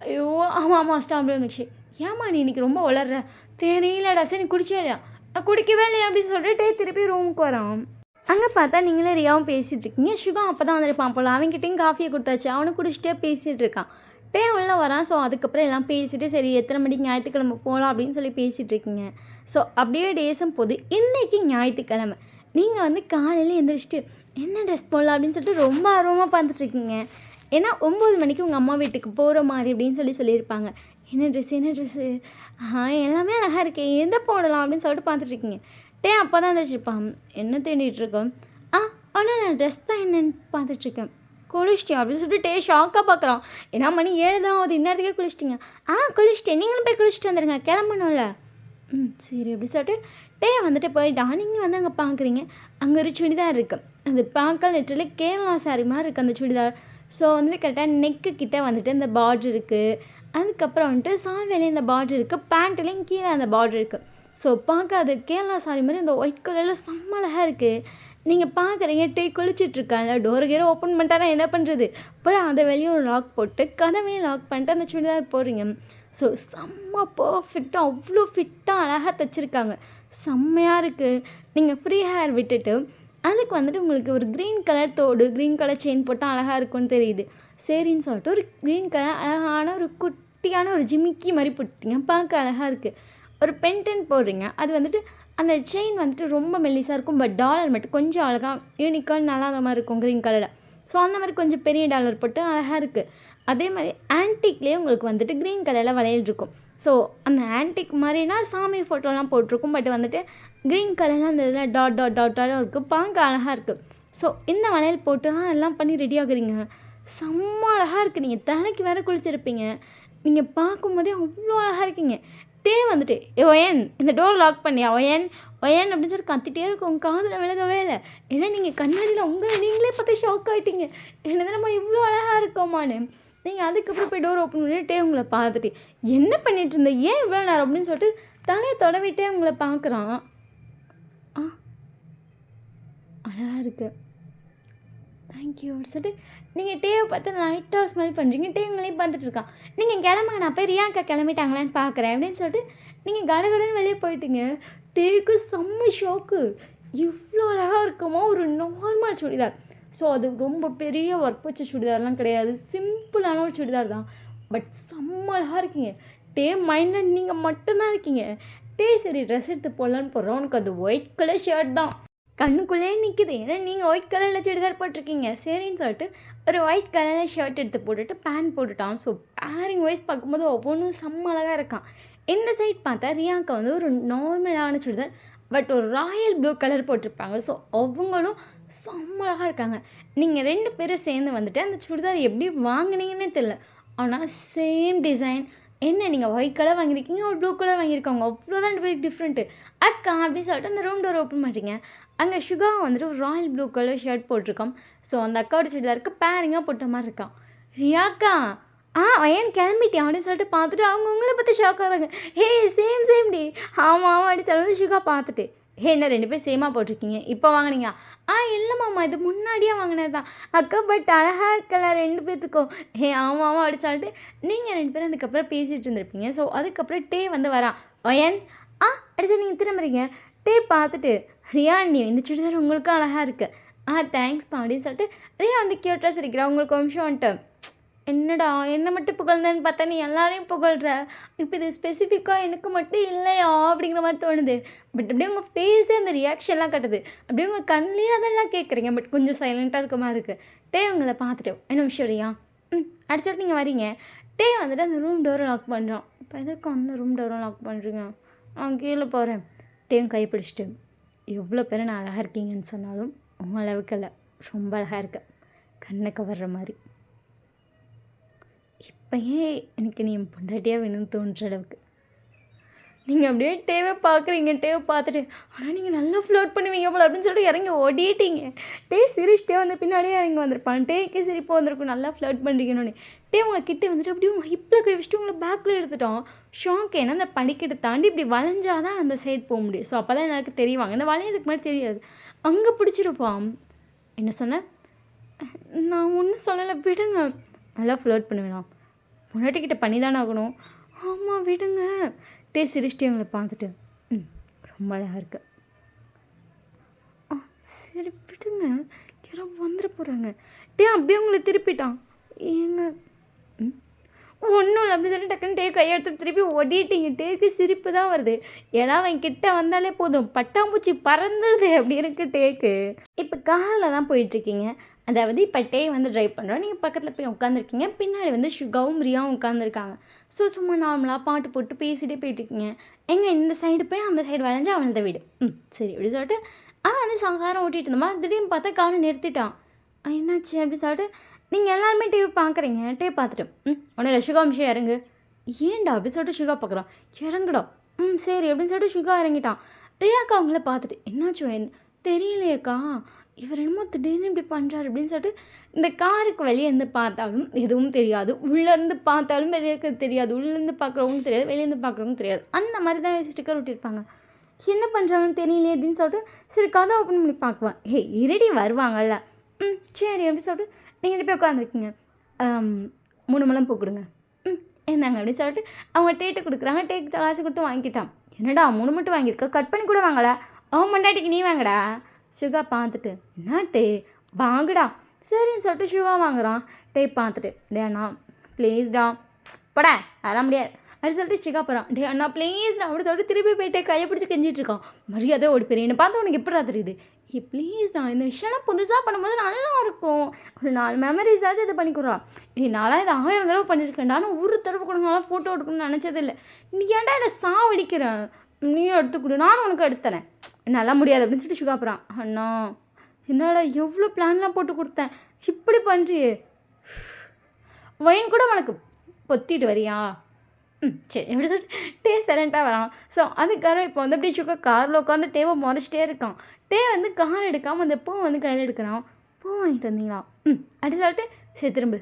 ஐயோ ஆமாம் ஸ்ட்ராபெரி மில்க் ஷேக். ஏம்மா நீ இன்றைக்கி ரொம்ப வளர்ற? தெரியலடா. சரி நீ குடிச்சா இல்லையா? குடிக்கவே இல்லையா அப்படின்னு சொல்லிட்டு திருப்பி ரூமுக்கு வரான். அங்கே பார்த்தா நீங்களே ரியாவும் பேசிகிட்டு இருக்கீங்க. சுகா அப்போ தான் வந்துருப்பான் போல். அவன்கிட்டையும் காஃபியை கொடுத்தாச்சு. அவனை குடிச்சிட்டே பேசிகிட்டு இருக்கான். உள்ளே வரான். ஸோ அதுக்கப்புறம் எல்லாம் பேசிவிட்டு சரி எத்தனை மணிக்கு ஞாயிற்றுக்கிழமை போகலாம் அப்படின்னு சொல்லி பேசிகிட்டு இருக்கீங்க. ஸோ அப்படியே டேஸும் போது இன்றைக்கி ஞாயிற்றுக்கிழமை நீங்கள் வந்து காலையில் எழுந்திரிச்சிட்டு என்ன ட்ரெஸ் போடலாம் அப்படின்னு சொல்லிட்டு ரொம்ப ஆர்வமாக பார்த்துட்ருக்கீங்க. ஏன்னா 9 மணிக்கு உங்கள் அம்மா வீட்டுக்கு போகிற மாதிரி அப்படின்னு சொல்லியிருப்பாங்க. என்ன ட்ரெஸ்ஸு எல்லாமே அழகாக இருக்கே, எதை போடலாம் அப்படின்னு சொல்லிட்டு பார்த்துட்ருக்கீங்க. அப்போ தான் வச்சுருப்பான். என்ன தேடிட்டுருக்கோம்? ஆனால் நான் ட்ரெஸ் தான் என்னென்னு பார்த்துட்ருக்கேன். குளிச்சிட்டியா அப்படின்னு சொல்லிட்டு ஷாக்காக பார்க்குறான். ஏன்னா மணி 7 தான் ஆகுது, இந்நேரத்துக்கே குளிச்சிட்டிங்க? குளிச்சிட்டேன். நீங்களும் போய் குளிச்சுட்டு வந்துடுங்க, கிளம்பணும்ல. சரி அப்படி சொல்லிட்டு வந்துட்டு போயிட்டான். நீங்கள் வந்து அங்கே பார்க்குறீங்க. அங்கே ஒரு சுடிதார் இருக்குது. அது பார்க்க லிட்டரலி கேரளா சாரி மாதிரி இருக்குது அந்த சுடிதார். ஸோ வந்துட்டு கரெக்டாக நெக்கு கிட்டே வந்துட்டு இந்த பார்டர் இருக்குது. அதுக்கப்புறம் வந்துட்டு சால்வேலையும் இந்த பார்டர் இருக்குது. பேண்ட்லேயும் கீழே அந்த பார்டர் இருக்குது. ஸோ பார்க்க அது கேரளா சாரி மாதிரி இந்த ஒயிட் கலரில் செம்ம அழகாக இருக்குது. நீங்கள் பார்க்குறீங்க குளிச்சிட்ருக்காங்க. டோரு கீரை ஓப்பன் பண்ணிட்டானா என்ன பண்ணுறது? போய் அதை வெளியே ஒரு லாக் போட்டு கதவையும் லாக் பண்ணிட்டு அந்த சுடிதார் போடுறீங்க. ஸோ செம்ம பர்ஃபெக்டாக அவ்வளோ ஃபிட்டாக அழகாக தைச்சிருக்காங்க. செம்மையாக இருக்குது. நீங்கள் ஃப்ரீ ஹேர் விட்டுட்டு அதுக்கு வந்துட்டு உங்களுக்கு ஒரு க்ரீன் கலர் தோடு, க்ரீன் கலர் செயின் போட்டால் அழகாக இருக்கும்னு தெரியுது. சரின்னு சொல்லிட்டு ஒரு க்ரீன் கலர் அழகான ஒரு குட்டியான ஒரு ஜிமிக்கி மாதிரி போட்டுட்டீங்க. பார்க்க அழகாக இருக்குது. ஒரு பென்டென்ட் போடுறீங்க. அது வந்துட்டு அந்த செயின் வந்துட்டு ரொம்ப மெல்லிஸாக இருக்கும். பட் டாலர் மட்டும் கொஞ்சம் அழகாக யூனிக்காக நல்லா அந்த மாதிரி இருக்கும் க்ரீன் கலரில். ஸோ அந்த மாதிரி கொஞ்சம் பெரிய டாலர் போட்டு அழகாக இருக்குது. அதே மாதிரி ஆன்டிக்லேயே உங்களுக்கு வந்துட்டு க்ரீன் கலரில் வளையல் இருக்கும். ஸோ அந்த ஆன்டிக் மாதிரினா சாமி ஃபோட்டோலாம் போட்டிருக்கும். பட் வந்துட்டு க்ரீன் கலர்லாம் அந்த இதில் டாட்டாக இருக்குது. பார்க்க அழகாக இருக்குது. ஸோ இந்த வளையல் போட்டுலாம் எல்லாம் பண்ணி ரெடி ஆகுறீங்க. செம்ம அழகாக இருக்குது. நீங்கள் தலைக்கு வேறு குளிச்சிருப்பீங்க. நீங்கள் பார்க்கும்போதே அவ்வளோ அழகாக இருக்கீங்க. வந்துட்டு ஒயன் இந்த டோர் லாக் பண்ணியா ஒயன் அப்படின்னு சொல்லி கத்திட்டே இருக்கும். உங்கள் காதில் விலகவே இல்லை. ஏன்னா நீங்கள் கண்ணாடியில் உங்களை நீங்களே பார்த்து ஷாக் ஆகிட்டீங்க. என்னது நம்ம இவ்வளோ அழகாக இருக்கோமான்னு. நீங்கள் அதுக்கப்புறம் போய் டோர் ஓப்பன் பண்ணிட்டே உங்களை பார்த்துட்டு என்ன பண்ணிட்டு இருந்த, ஏன் இவ்வளோ நேரம் அப்படின்னு சொல்லிட்டு தலையை தொடவிட்டே உங்களை பார்க்குறான். அழகாக இருக்குது, தேங்க்யூ அப்படின்னு சொல்லிட்டு நீங்கள் டேவை பார்த்து லைட்டாக ஸ்மெல் பண்ணுறீங்க. உங்களையும் பார்த்துட்டு இருக்கான். நீங்கள் கிளம்புங்க, நான் போய் ரியாக்கா கிளம்பிட்டாங்களான்னு பார்க்குறேன் அப்படின்னு சொல்லிட்டு நீங்கள் கடகடன்னு வெளியே போயிட்டீங்க. டேக்கு செம்ம ஷாக்கு. இவ்வளோ அழகாக இருக்குமா ஒரு நார்மல் சுடிதார். ஸோ அது ரொம்ப பெரிய ஒர்க் வச்ச சுடிதார்லாம் கிடையாது, சிம்பிளான ஒரு சுடிதார் தான். பட் செம்ம அழகாக இருக்கீங்க. மைண்டில் நீங்கள் மட்டும்தான் இருக்கீங்க. சரி ட்ரெஸ் எடுத்து போடலான்னு போடுறோம். உனக்கு அது ஒயிட் கலர் ஷர்ட் தான் கண்ணுக்குள்ளே நிற்குது. ஏன்னா நீங்கள் ஒயிட் கலரில் சுடிதார் போட்டிருக்கீங்க. சரின்னு சொல்லிட்டு ஒரு ஒயிட் கலரில் ஷர்ட் எடுத்து போட்டுட்டு பேண்ட் போட்டுட்டான். ஸோ பேரிங் வைஸ் பார்க்கும்போது ஒவ்வொன்றும் செம்ம அழகாக இருக்கான். இந்த சைட் பார்த்தா ரியாக்கா வந்து ஒரு நார்மலான சுடிதார் பட் ஒரு ராயல் ப்ளூ கலர் போட்டிருப்பாங்க. ஸோ அவங்களும் செம்ம அழகாக இருக்காங்க. நீங்கள் 2 பேரும் சேர்ந்து வந்துட்டு அந்த சுடிதார் எப்படி வாங்கினீங்கன்னே தெரியல. ஆனால் சேம் டிசைன். என்ன நீங்கள் ஒயிட் கலர் வாங்கியிருக்கீங்க, ஒரு ப்ளூ கலர் வாங்கியிருக்காங்க, அவ்வளோதான் 2 பேருக்கு டிஃப்ரெண்ட்டு. அக்கா அப்படின்னு சொல்லிட்டு அந்த ரூம் டோர் ஓப்பன் பண்ணுறீங்க. அங்கே சுகா வந்துட்டு ஒரு ராயல் ப்ளூ கலர் ஷர்ட் போட்டிருக்கான். ஸோ அந்த அக்காவோட சுடிதாருக்கு பேரிங்காக போட்ட மாதிரி இருக்கான். ரியாக்கா ஏன் கிளம்பிட்டேன் அப்படின்னு சொல்லிட்டு பார்த்துட்டு அவங்க உங்களை பற்றி ஷாக் ஆகிறாங்க. சேம் டி. ஆமாம் அப்படின்னு சொல்லி சுகா பார்த்துட்டு என்ன 2 பேர் சேமாக போட்டிருக்கீங்க, இப்போ வாங்கினீங்க? இல்லைம்மாம்மா இது முன்னாடியே வாங்கினது தான் அக்கா, பட் அழகாக இருக்கல 2 பேர்த்துக்கும். ஆமாம் அப்படின்னு சொல்லிட்டு நீங்கள் 2 பேரும் அதுக்கப்புறம் பேசிகிட்டு இருந்திருப்பீங்க. ஸோ அதுக்கப்புறம் வந்து வரான். ஒயன் அடிச்சா நீங்கள் திரும்புறீங்க. பார்த்துட்டு ரியா நீ இந்த சுடிதார் உங்களுக்கும் அழகாக இருக்குது. தேங்க்ஸ்ப்பா அப்படின்னு சொல்லிட்டு ரியா வந்து க்யூட்டாக சிரிக்கிறா. உங்களுக்கு ஒரு நிமிஷம் வந்துட்டு என்னடா என்ன மட்டும் புகழ்ந்தேன்னு பார்த்தா நீ எல்லாரையும் புகழ்கிற, இப்போ இது ஸ்பெசிஃபிக்காக எனக்கு மட்டும் இல்லையா அப்படிங்கிற மாதிரி தோணுது. பட் அப்படியே உங்கள் ஃபேஸே அந்த ரியாக்ஷன்லாம் காட்டுது. அப்படியே உங்கள் கண்லேயே அதெல்லாம் கேட்குறீங்க. பட் கொஞ்சம் சைலண்ட்டாக இருக்க மாதிரி இருக்குது. டே உங்களை பார்த்துட்டு என்ன விஷயம் வரியா? அடிச்சுட்டு நீங்கள் வரீங்க. டே வந்துட்டு அந்த ரூம் டோரை லாக் பண்ணுறான். இப்போ எதுக்கு அந்த ரூம் டோரை லாக் பண்ணுறீங்க? நான் கீழே போகிறேன். டேயும் கை பிடிச்சிட்டு எவ்வளோ பேர் நான் அழகாக இருக்கீங்கன்னு சொன்னாலும் உங்கள் அளவுக்கு இல்லை, ரொம்ப அழகாக இருக்க, கண்ணுக்கு வர்ற மாதிரி. இப்போ ஏன் எனக்கு நீ என் பொண்டாட்டியாக வேணும்னு தோன்ற அளவுக்கு நீங்கள் அப்படியே டேவை பார்க்குறீங்க. டேவை பார்த்துட்டு ஆனால் நீங்கள் நல்லா ஃப்ளோட் பண்ணுவீங்க போல அப்படின்னு சொல்லிட்டு இறங்கி ஓடிட்டீங்க. டே சிரிச்சிட்டே வந்து பின்னாடியே இறங்கி வந்திருப்பான். டேக்கே சிரிப்பு வந்திருக்கும், நல்லா ஃப்ளோட் பண்ணுறீங்கன்னு. டே உங்கள் கிட்டே வந்துட்டு அப்படியே உங்கள் ஹிப்பில் கை வச்சுட்டு உங்களை பேக்கில் எடுத்துட்டோம். ஷாக் ஏன்னா அந்த படிக்கட்டை தாண்டி இப்படி வளைஞ்சாதான் அந்த சைடு போக முடியும். ஸோ அப்போ தான் எனக்கு தெரிவாங்க, இந்த வளையதுக்கு மாதிரி தெரியாது. அங்கே பிடிச்சிருப்பான். என்ன சொன்னேன்? நான் ஒன்றும் சொல்லலை, விடுங்க. நல்லா ஃப்ளோட் பண்ணுவேன். பொண்டாட்டிக்கிட்ட பண்ணி தானே ஆகணும். ஆமாம் விடுங்க. டே சிரிச்சிட்டே அவங்களை பார்த்துட்டு ரொம்ப அழகாக இருக்கு. சரி விடுங்க, யாரோ வந்துட போகிறாங்க. டே அப்படியே அவங்கள திருப்பிட்டான். ஏங்க ஒன்றும் இல்லை அப்படி சொல்லி டக்குன்னு டே கையெடுத்து திருப்பி ஓடிட்டீங்க. டேக்கு சிரிப்பு தான் வருது. ஏன்னா அவன் கிட்ட வந்தாலே போதும் பட்டாம்பூச்சி பறந்துடுது அப்படி இருக்கு டேக்கு. இப்போ காரில் தான் போயிட்டுருக்கீங்க. அதாவது இப்போ டே வந்து ட்ரைவ் பண்ணுறோம், நீங்கள் பக்கத்தில் போய் உட்காந்துருக்கீங்க. பின்னாடி வந்து சுகாவும் ரியாவும் உட்காந்துருக்காங்க. ஸோ சும்மா நார்மலாக பாட்டு போட்டு பேசிகிட்டே போயிட்டுருக்கீங்க. எங்கே இந்த சைடு போய் அந்த சைடு வளைஞ்சு அவனோட வீடு. சரி அப்படி சொல்லிட்டு அவன் வந்து சங்காரம் ஓட்டிகிட்டு இருந்தோமா, திடீர்னு பார்த்தா காரை நிறுத்திட்டான். என்னாச்சு அப்படி சொல்லிட்டு நீங்கள் எல்லாருமே டிவி பார்க்குறீங்க. டே பார்த்துட்டு உன்னோட சுகா விஷயம் இறங்கு. ஏன்டா அப்படி சொல்லிட்டு சுகா பார்க்குறான். இறங்குடா. சரி அப்படின்னு சொல்லிட்டு சுகா இறங்கிட்டான். ரியாக்கா அவங்கள பார்த்துட்டு என்னாச்சும் தெரியலையேக்கா, இவர் என்னமோ திடீர்னு இப்படி பண்ணுறாரு அப்படின்னு சொல்லிட்டு இந்த காருக்கு வெளியே இருந்து பார்த்தாலும் எதுவும் தெரியாது, உள்ளேருந்து பார்த்தாலும் வெளியே இருக்கிறது தெரியாது, உள்ளேருந்து பார்க்குறவங்க தெரியாது, வெளியேருந்து பார்க்குறவங்க தெரியாது. அந்த மாதிரி தான் ஸ்டிக்கர் ஒட்டியிருப்பாங்க. என்ன பண்ணுறாங்கன்னு தெரியலையே அப்படின்னு சொல்லிட்டு சரி கதை ஓப்பன் பண்ணி பார்க்குவேன். இருடி வருவாங்கல்ல. சரி அப்படின்னு சொல்லிட்டு நீங்கள் போய் உட்காந்துருக்கீங்க. 3 முழம் பூ கொடுங்க. என்னங்க அப்படின்னு சொல்லிட்டு அவங்க டேட்டு கொடுக்குறாங்க. டேக்கு காசு கொடுத்து வாங்கிட்டான். என்னடா 3 மட்டும் வாங்கியிருக்க, கட் பண்ணி கூட வாங்கலை. அவன் மண்டாட்டிக்கு நீ வாங்கடா. சுகா பார்த்துட்டு என்ன டே வாங்கடா. சரின்னு சொல்லிட்டு சுகா வாங்குறான். டே பார்த்துட்டு டே அண்ணா ப்ளீஸ்டா போட அதெல்லாம் முடியாது அப்படின்னு சொல்லிட்டு சுகா போகிறான். டே அண்ணா ப்ளீஸ்டா அப்படின்னு சொல்லிட்டு திருப்பி போயிட்டே கையை பிடிச்சி கெஞ்சிட்டு இருக்கான். மரியாதை ஓடி போயிரு, என்னை பார்த்து உனக்கு எப்படா தெரியுது? ப்ளீஸ்டா இந்த விஷயம்லாம் புதுசாக பண்ணும்போது நல்லா இருக்கும், ஒரு 4 மெமரிஸாச்சும் இது பண்ணிக்கிறோம். நான்லாம் இது 1000 தடவை பண்ணியிருக்கேன்டா, ஆனால் ஒரு தடவை கூட நல்லா ஃபோட்டோ எடுக்கணும்னு நினச்சது இல்லை. நீ ஏன்டா என்னை சாவடிக்கிறேன், நீயும் எடுத்துக்கொடு நானும் உனக்கு எடுத்துறேன். நல்லா முடியாது அப்படின்னு சொல்லிட்டு சுகா போகிறான். அண்ணா என்னடா எவ்வளோ பிளான்லாம் போட்டு கொடுத்தேன், இப்படி பண்ணுறியே, வைன் கூட உனக்கு பொத்திட்டு வரியா? சரி எப்படி சொல்லிட்டு டே சைலண்ட்டாக வரான். ஸோ அதுக்காக இப்போ வந்து அப்படி சுகா காரில் உட்காந்து டேவை முறைச்சிட்டே இருக்கான். டே வந்து கார் எடுக்காமல் அந்த பூ வந்து கையில் எடுக்கிறான். பூ வாங்கிட்டு வந்தீங்களா? அப்படி சொல்லிட்டு சரி திரும்ப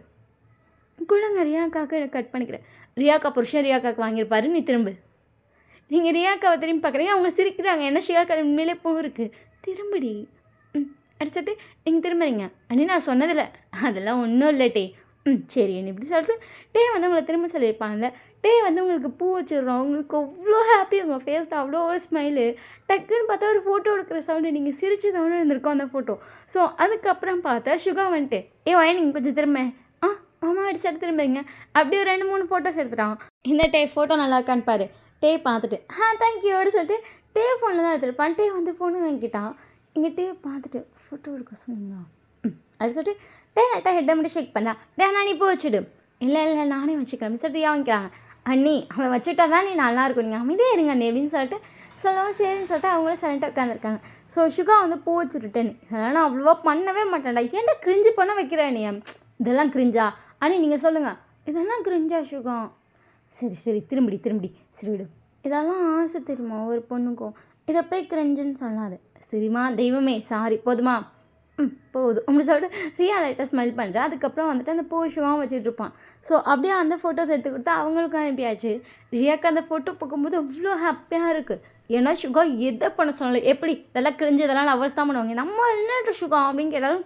கொடுங்க, ரியாக்காவுக்கு கட் பண்ணிக்கிறேன். ரியாக்கா புருஷன் ரியாக்காவுக்கு வாங்கியிருப்பாரு, நீ திரும்ப. நீங்கள் ரியாக்காவை திரும்பி பார்க்குறீங்க, அவங்க சிரிக்கிறாங்க. என்ன ஷியாக்கா உண்மையிலே பூ இருக்குது, திரும்படி. அடிச்சுட்டு நீங்கள் திரும்புறீங்க. அண்ணி நான் சொன்னதில்லை, அதெல்லாம் ஒன்றும் இல்லை டே. சரி என்ன இப்படி சொல்லிட்டு டே வந்து உங்களை திரும்ப சொல்லியிருப்பாங்கல்ல. டே வந்து உங்களுக்கு பூ வச்சிடுறோம், உங்களுக்கு அவ்வளோ ஹாப்பி, உங்கள் ஃபேஸில் அவ்வளோ ஒரு ஸ்மைலு. டக்குன்னு பார்த்தா ஒரு ஃபோட்டோ எடுக்கிற சவுண்டு, நீங்கள் சிரிச்சு சவுண்டு இருந்திருக்கோம் அந்த ஃபோட்டோ. ஸோ அதுக்கப்புறம் பார்த்தா சுகா வந்துட்டு வயன் நீங்கள் கொஞ்சம் திரும்ப. ஆமாம் அடிச்சு திரும்புறீங்க. அப்படியே ஒரு 2-3 ஃபோட்டோஸ் எடுத்துட்டான். இந்த டே ஃபோட்டோ நல்லா இருக்கான்னு பாரு. டே பார்த்துட்டு தேங்க்யூ அப்படின்னு சொல்லிட்டு டே ஃபோனில் தான் எடுத்துருப்பான். டே வந்து ஃபோனு வாங்கிட்டான். இங்கே டே பார்த்துட்டு ஃபோட்டோ எடுக்க சொன்னீங்களா? அப்படி சொல்லிட்டு டே லைட்டாக ஹெட்டை மட்டும் ஷேக் பண்ணா. டே நான் இப்போ வச்சுடு. இல்லை நானே வச்சுக்கிறேன் அப்படின்னு சொல்லிட்டு வாங்கிக்கிறாங்க. அண்ணி அவன் வச்சுட்டா தான் நீ நல்லாயிருக்கும், நீங்கள் அமைதியே இருங்க அண்ணி அப்படின்னு சொல்லிட்டு சொல்லவும் சரின்னு சொல்லிட்டு அவங்களும் சைலண்ட்டாக உட்காந்துருக்காங்க. ஸோ சுகா வந்து பூ வச்சுருட்டேன். இதெல்லாம் நான் அவ்வளோவா பண்ணவே மாட்டேன்டா, ஏன்டா கிரிஞ்சு பண்ண வைக்கிறேன் நீ? இதெல்லாம் கிரிஞ்சா அண்ணி? நீங்கள் சொல்லுங்கள், இதெல்லாம் கிரிஞ்சா சுகா? சரி திரும்படி சரி விடு, இதெல்லாம் ஆசை தெரியுமா ஒரு பொண்ணுக்கும், இதை போய் கிரிஞ்சுன்னு சொல்லாது. சரிம்மா தெய்வமே சாரி போதுமா? போதும் அப்படி சொல்லிட்டு ரியா லைட்டாக ஸ்மெல் பண்ணுறேன். அதுக்கப்புறம் வந்துட்டு அந்த பூ ஷூவாக வச்சுட்ருப்பான். ஸோ அப்படியே அந்த ஃபோட்டோஸ் எடுத்து கொடுத்தா அவங்களுக்கும் அனுப்பியாச்சு. ரியாக்கு அந்த ஃபோட்டோ பார்க்கும்போது அவ்வளோ ஹாப்பியாக இருக்குது. ஏன்னா சுகா எதை பண்ண சொன்னால எப்படி இதெல்லாம் கிரிஞ்சு இதெல்லாம் லவர்ஸ் தான் பண்ணுவாங்க, நம்ம என்ன சுகா அப்படின்னு கேட்டாலும்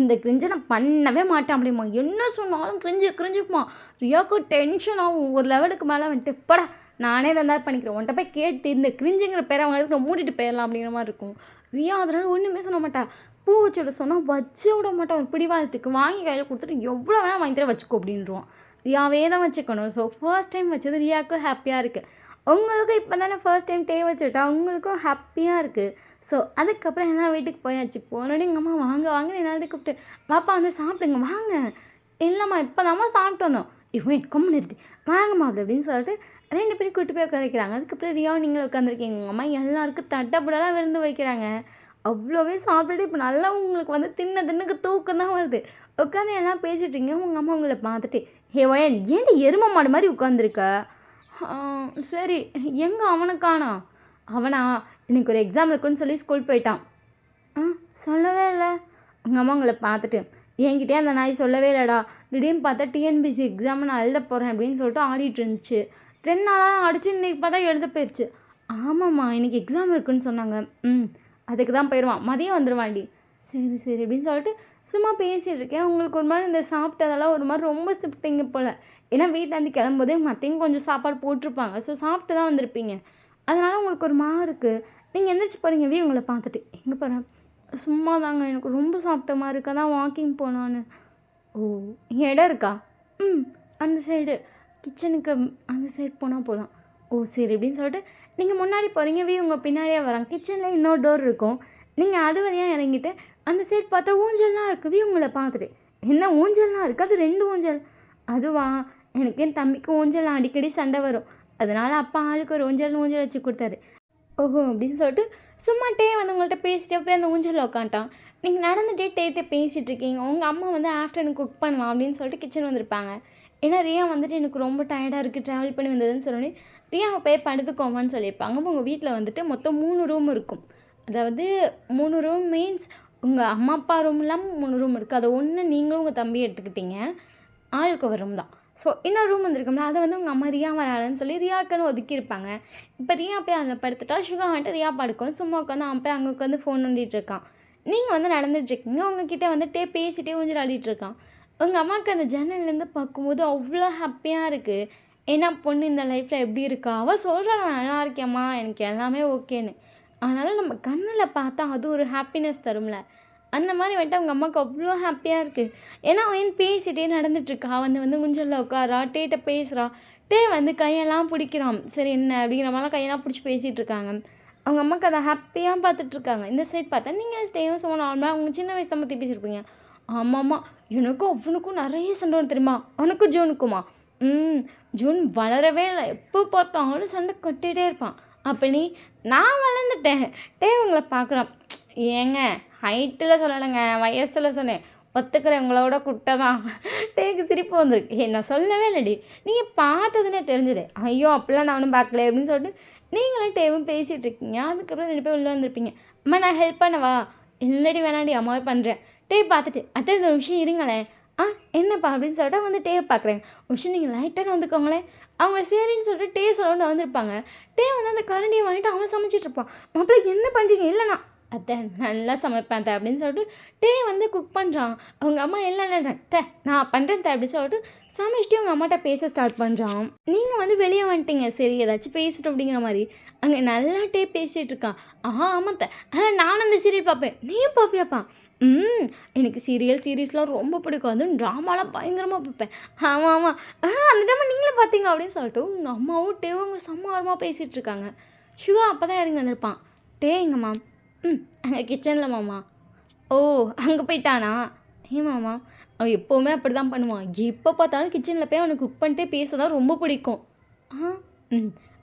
இந்த கிரிஞ்சை நான் பண்ணவே மாட்டேன் அப்படிமா. என்ன சொன்னாலும் கிரிஞ்சுக்குமா. ரியாவுக்கு டென்ஷன் ஆகும் ஒரு லெவலுக்கு மேலே வந்துட்டு படா நானே தான் பண்ணிக்கிறேன், உன்ட்ட போய் கேட்டு இந்த கிரிஞ்சுங்கிற பேரை அவங்களுக்கு மூடிட்டு போயிடலாம் அப்படிங்கிற மாதிரி இருக்கும். ரியா அதனால் ஒன்றுமே சொல்ல மாட்டா. பூ வச்சு விட சொன்னால் வச்சு விட மாட்டோம். ஒரு பிடிவாதத்துக்கு வாங்கி கையில் கொடுத்துட்டு எவ்வளோ வேணால் வாங்கி தர வச்சுக்கோ அப்படின்றோம். ரியாவே தான் வச்சுக்கணும். ஸோ ஃபர்ஸ்ட் டைம் வச்சது ரியாவுக்கும் ஹாப்பியாக இருக்குது. உங்களுக்கும் இப்போ தானே ஃபர்ஸ்ட் டைம் டே வச்சுட்டா உங்களுக்கும் ஹாப்பியாக இருக்குது. ஸோ அதுக்கப்புறம் எல்லாம் வீட்டுக்கு போயாச்சு. போனோடனே எங்கள் அம்மா வாங்க வாங்க என்னாவது கூப்பிட்டு பாப்பா வந்து சாப்பிடுங்க வாங்க. இல்லைம்மா இப்போ தாம்மா சாப்பிட்டு வந்தோம். இவன் கம்முன்னு இருக்கு வாங்கம்மா அப்படி அப்படின்னு சொல்லிட்டு 2 பேரும் கூட்டு போய் உட்காரைக்கிறாங்க. அதுக்கப்புறம் ரியாவும் நீங்களும் உட்காந்துருக்கீங்க. உங்கள் அம்மா எல்லாருக்கும் தட்டப்படலாம் விருந்து வைக்கிறாங்க. அவ்வளோவே சாப்பிட்டுட்டு இப்போ நல்லா உங்களுக்கு வந்து தின்னுக்கு தூக்கம் தான் வருது. உட்காந்து எல்லாம் பேசிட்டுருங்க. உங்கள் அம்மா உங்களை பார்த்துட்டு வயன் ஏன்டி எருமை மாடு மாதிரி உட்காந்துருக்க? சரி எங்கே அவனுக்கானா? அவனா இன்னைக்கு ஒரு எக்ஸாம் இருக்குன்னு சொல்லி ஸ்கூல் போயிட்டான். சொல்லவே இல்லை. உங்கள் அம்மா உங்களை பார்த்துட்டு என்கிட்டே அந்த நாய் சொல்லவே இல்லைடா. திடீர்னு பார்த்தா டிஎன்பிசி எக்ஸாம் நான் எழுத போகிறேன் அப்படின்னு சொல்லிட்டு ஆடிட்டு இருந்துச்சு. 2 நாளாக அடிச்சு இன்றைக்கி பார்த்தா எழுத போயிடுச்சு. ஆமாம்மா இன்றைக்கி எக்ஸாம் இருக்குன்னு சொன்னாங்க. அதுக்கு தான் போயிடுவான். மதியம் வந்துடுவாண்டி. சரி சரி அப்படின்னு சொல்லிட்டு சும்மா பேசிகிட்டு இருக்கேன். உங்களுக்கு ஒரு மாதிரி இந்த சாப்பிட்டதெல்லாம் ஒரு மாதிரி ரொம்ப சாப்பிட்டீங்க போல். ஏன்னா வீட்டிலேருந்து கிளம்போதே மற்றையும் கொஞ்சம் சாப்பாடு போட்டிருப்பாங்க. ஸோ சாப்பிட்டு தான் வந்திருப்பீங்க. அதனால் உங்களுக்கு ஒரு மாதிரி இருக்குது. நீங்கள் எந்திரிச்சு போகிறீங்க உங்களை பார்த்துட்டு. எங்கே போகிறேன்? சும்மா தாங்க எனக்கு ரொம்ப சாப்பிட்ட மாதிரி இருக்கா தான் வாக்கிங் போகலான்னு. ஓ இடம் இருக்கா? அந்த சைடு கிச்சனுக்கு அந்த சைடு போனால் போகலாம். ஓ சரி அப்படின்னு சொல்லிட்டு நீங்கள் முன்னாடி போகிறீங்க உங்கள் பின்னாடியே வராங்க. கிச்சனில் இன்னொரு டோர் இருக்கும். நீங்கள் அது வழியாக இறங்கிட்டு அந்த சைடு பார்த்தா ஊஞ்சல்லாம் இருக்குது. உங்களை பார்த்துட்டு என்ன ஊஞ்சல்லாம் இருக்குது? அது 2 ஊஞ்சல். அதுவா எனக்கு என் தம்பிக்கு ஊஞ்சல் அடிக்கடி சண்டை வரும். அதனால் அப்பா ஆளுக்கு ஒரு ஊஞ்சல் வச்சு கொடுத்தாரு. ஓஹோ அப்படின்னு சொல்லிட்டு சும்மா டே வந்து உங்கள்கிட்ட பேசிட்டே போய் அந்த ஊஞ்சலில் உட்காந்துட்டான். நீங்கள் நடந்துகிட்டே டேட்டே பேசிகிட்டு இருக்கீங்க. உங்கள் அம்மா வந்து ஆஃப்டர்நூன் குக் பண்ணலாம் அப்படின்னு சொல்லிட்டு கிச்சன் வந்திருப்பாங்க. ஏன்னா ரியா வந்துட்டு எனக்கு ரொம்ப டயர்டாக இருக்குது ட்ராவல் பண்ணி வந்ததுன்னு சொல்லி ரியாவை போய் படுத்துக்கோமான்னு சொல்லியிருப்பாங்க. உங்கள் வீட்டில் வந்துட்டு மொத்தம் 3 ரூம் இருக்கும். அதாவது 3 ரூம் மீன்ஸ் உங்கள் அம்மா அப்பா ரூம் இல்லாமல் 3 ரூம் இருக்குது. அதை ஒன்று நீங்களும் உங்கள் தம்பி எடுத்துக்கிட்டீங்க. ஆளுக்கு ஒரு ரூம் தான். ஸோ இன்னொரு ரூம் வந்துருக்கோம்ல அதை வந்து உங்கள் அம்மா ரியா வராதுன்னு சொல்லி ரியாக்குன்னு ஒதுக்கியிருப்பாங்க. இப்போ ரியா போய் அதில் படுத்துட்டா சுகா வந்துட்டு ரியா படுக்கும். சும்மா உட்காந்து அவன் போய் அங்கே உட்காந்து ஃபோன் நோண்டிகிட்டு இருக்கான். நீங்கள் வந்து நடந்துகிட்ருக்கீங்க. உங்ககிட்ட வந்துட்டே பேசிகிட்டே ஊஞ்சல் ஆடிட்டு இருக்கான். உங்கள் அம்மாவுக்கு அந்த ஜன்னல்லேருந்து பார்க்கும்போது அவ்வளோ ஹாப்பியாக இருக்குது. ஏன்னா பொண்ணு இந்த லைஃப்பில் எப்படி இருக்கா? அவள் சொல்கிறா நான் நல்லா இருக்கேம்மா எனக்கு எல்லாமே ஓகேன்னு. அதனால் நம்ம கண்ணில் பார்த்தா அது ஒரு ஹாப்பினஸ் தரும்ல. அந்த மாதிரி வந்துட்டு அவங்க அம்மாவுக்கு அவ்வளோ ஹாப்பியாக இருக்குது. ஏன்னா அவன் பேசிகிட்டே நடந்துட்டுருக்கா. வந்து ஊஞ்சலில் உட்காரா டேட்ட பேசுகிறா. டே வந்து கையெல்லாம் பிடிக்கிறான். சரி என்ன அப்படிங்கிற மாதிரிலாம் கையெல்லாம் பிடிச்சி பேசிகிட்டு இருக்காங்க. அவங்க அம்மாவுக்கு அதை ஹாப்பியாக பார்த்துட்ருக்காங்க. இந்த சைட் பார்த்தா நீங்கள் ஸ்டேயும் சும்மா நார்மலாக அவங்க சின்ன வயசு தான் பற்றி பேசியிருப்பீங்க. ஆமாம்மா எனக்கும் அவனுக்கும் நிறைய சண்டை வரும் தெரியுமா? அவனுக்கும் ஜூனுக்குமா? ஜூன் வளரவே இல்லை. எப்போ பார்த்தாலும் சண்டை கட்டிகிட்டே இருப்பான். அப்போ நான் வளர்ந்துட்டேன். டே உங்களை பார்க்குறான். ஏங்க ஹைட்டில் சொல்லலைங்க வயசில் சொன்னேன். ஒத்துக்கிறேன் உங்களோட குட்டை தான். டேக்கு சிரிப்பு வந்துருக்கு. நான் சொல்லவே இல்லைடி நீங்கள் பார்த்ததுன்னே தெரிஞ்சுது. ஐயோ அப்படிலாம் நான் ஒன்றும் பார்க்கல அப்படின்னு சொல்லிட்டு நீங்களும் டேவும் பேசிகிட்டு இருக்கீங்க. அதுக்கப்புறம் 2 பேர் உள்ளே வந்திருப்பீங்க. அம்மா நான் ஹெல்ப் பண்ணவா? இல்லடி வேணாடி அம்மாவே பண்ணுறேன். டே பார்த்துட்டு அத்தை இந்த விஷயம் இருங்களேன். என்னப்பா அப்படின்னு சொல்லிட்டு வந்து டேவை பார்க்குறேன். விஷயம் நீங்கள் லைட்டாக வந்துக்கோங்களேன். அவங்க சரின்னு சொல்லிட்டு டே சொல்லணுன்னு வந்திருப்பாங்க. டே வந்து அந்த கரண்டியை வாங்கிட்டு அவன் சமைச்சிட்ருப்பான். மாப்பிள்ளை என்ன பண்ணுறீங்க? இல்லைண்ணா அத்தை நல்லா சமைப்பேன் அத்தை அப்படின்னு சொல்லிட்டு டே வந்து குக் பண்ணுறான். அவங்க அம்மா இல்லை அத்தை நான் பண்ணுறேன் அத்தை அப்படின்னு சொல்லிட்டு சமைச்சிட்டு அவங்க அம்மாட்ட பேச ஸ்டார்ட் பண்ணுறான். நீங்கள் வந்து வெளியே வந்துட்டீங்க. சரி ஏதாச்சும் பேசிட்டோம் அப்படிங்கிற மாதிரி. அங்கே நல்லா டே பேசிகிட்டு இருக்கான். ஆமாம் அத்தை நானும் அந்த சீரியல் பார்ப்பேன். நீயும் பார்ப்பியாப்பா? எனக்கு சீரீஸ்லாம் ரொம்ப பிடிக்கும். அதுவும் ட்ராமாலாம் பயங்கரமாக பார்ப்பேன். ஆமாம் அந்த ட்ராமா நீங்களும் பார்த்தீங்க அப்படின்னு சொல்லிட்டு உங்கள் அம்மாவும் டேவும் அவங்க செம்ம பேசிகிட்டு இருக்காங்க. சுகா அப்போ தான் இறங்கி வந்திருப்பான். டே எங்கம்மா? அங்கே கிச்சனில் மாமா. ஓ அங்கே போயிட்டானா? மாமா அவன் எப்போவுமே அப்படி தான் பண்ணுவான். எப்போ பார்த்தாலும் கிச்சனில் போய் அவனுக்கு குக் பண்ணிட்டே பேச தான் ரொம்ப பிடிக்கும்.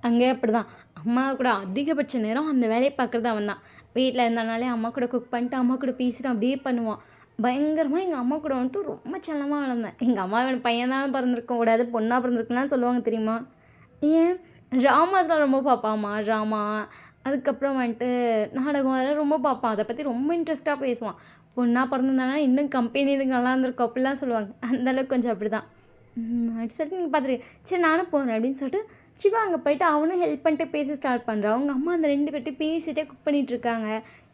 அங்கே அப்படி தான். அம்மா கூட அதிகபட்ச நேரம் அந்த வேலையை பார்க்குறது அவன் தான். வீட்டில் இருந்தனாலே அம்மா கூட குக் பண்ணிட்டு அம்மா கூட பேசிட்டு அப்படியே பண்ணுவான். பயங்கரமாக எங்கள் அம்மா கூட வந்துட்டு ரொம்ப செல்லமாக வளர்ந்தேன். எங்கள் அம்மா இவன் பையன் தான் பிறந்திருக்க கூடாது பொண்ணாக பிறந்திருக்குலாம் சொல்லுவாங்க தெரியுமா? ஏன் ட்ராமாஸ்லாம் ரொம்ப பார்ப்பாம்மா. ட்ராமா அதுக்கப்புறம் வந்துட்டு நாடகம் அதெல்லாம் ரொம்ப பார்ப்பான். அதை பற்றி ரொம்ப இன்ட்ரெஸ்ட்டாக பேசுவான். பொண்ணாக பிறந்திருந்தானா இன்னும் கம்பெனி இதுக்கு நல்லா இருந்திருக்கும் அப்படிலாம் சொல்லுவாங்க. அந்தளவுக்கு கொஞ்சம் அப்படி தான். அப்படி சொல்லிட்டு நீங்கள் பார்த்துருக்கீங்க. சரி நானும் போகிறேன் அப்படின்னு சொல்லிட்டு சிவா அங்கே போயிட்டு அவனும் ஹெல்ப் பண்ணிட்டு பேச ஸ்டார்ட் பண்ணுறான். அவங்க அம்மா அந்த 2 பேர்ட்டு பேசிகிட்டே குக் பண்ணிகிட்ருக்காங்க.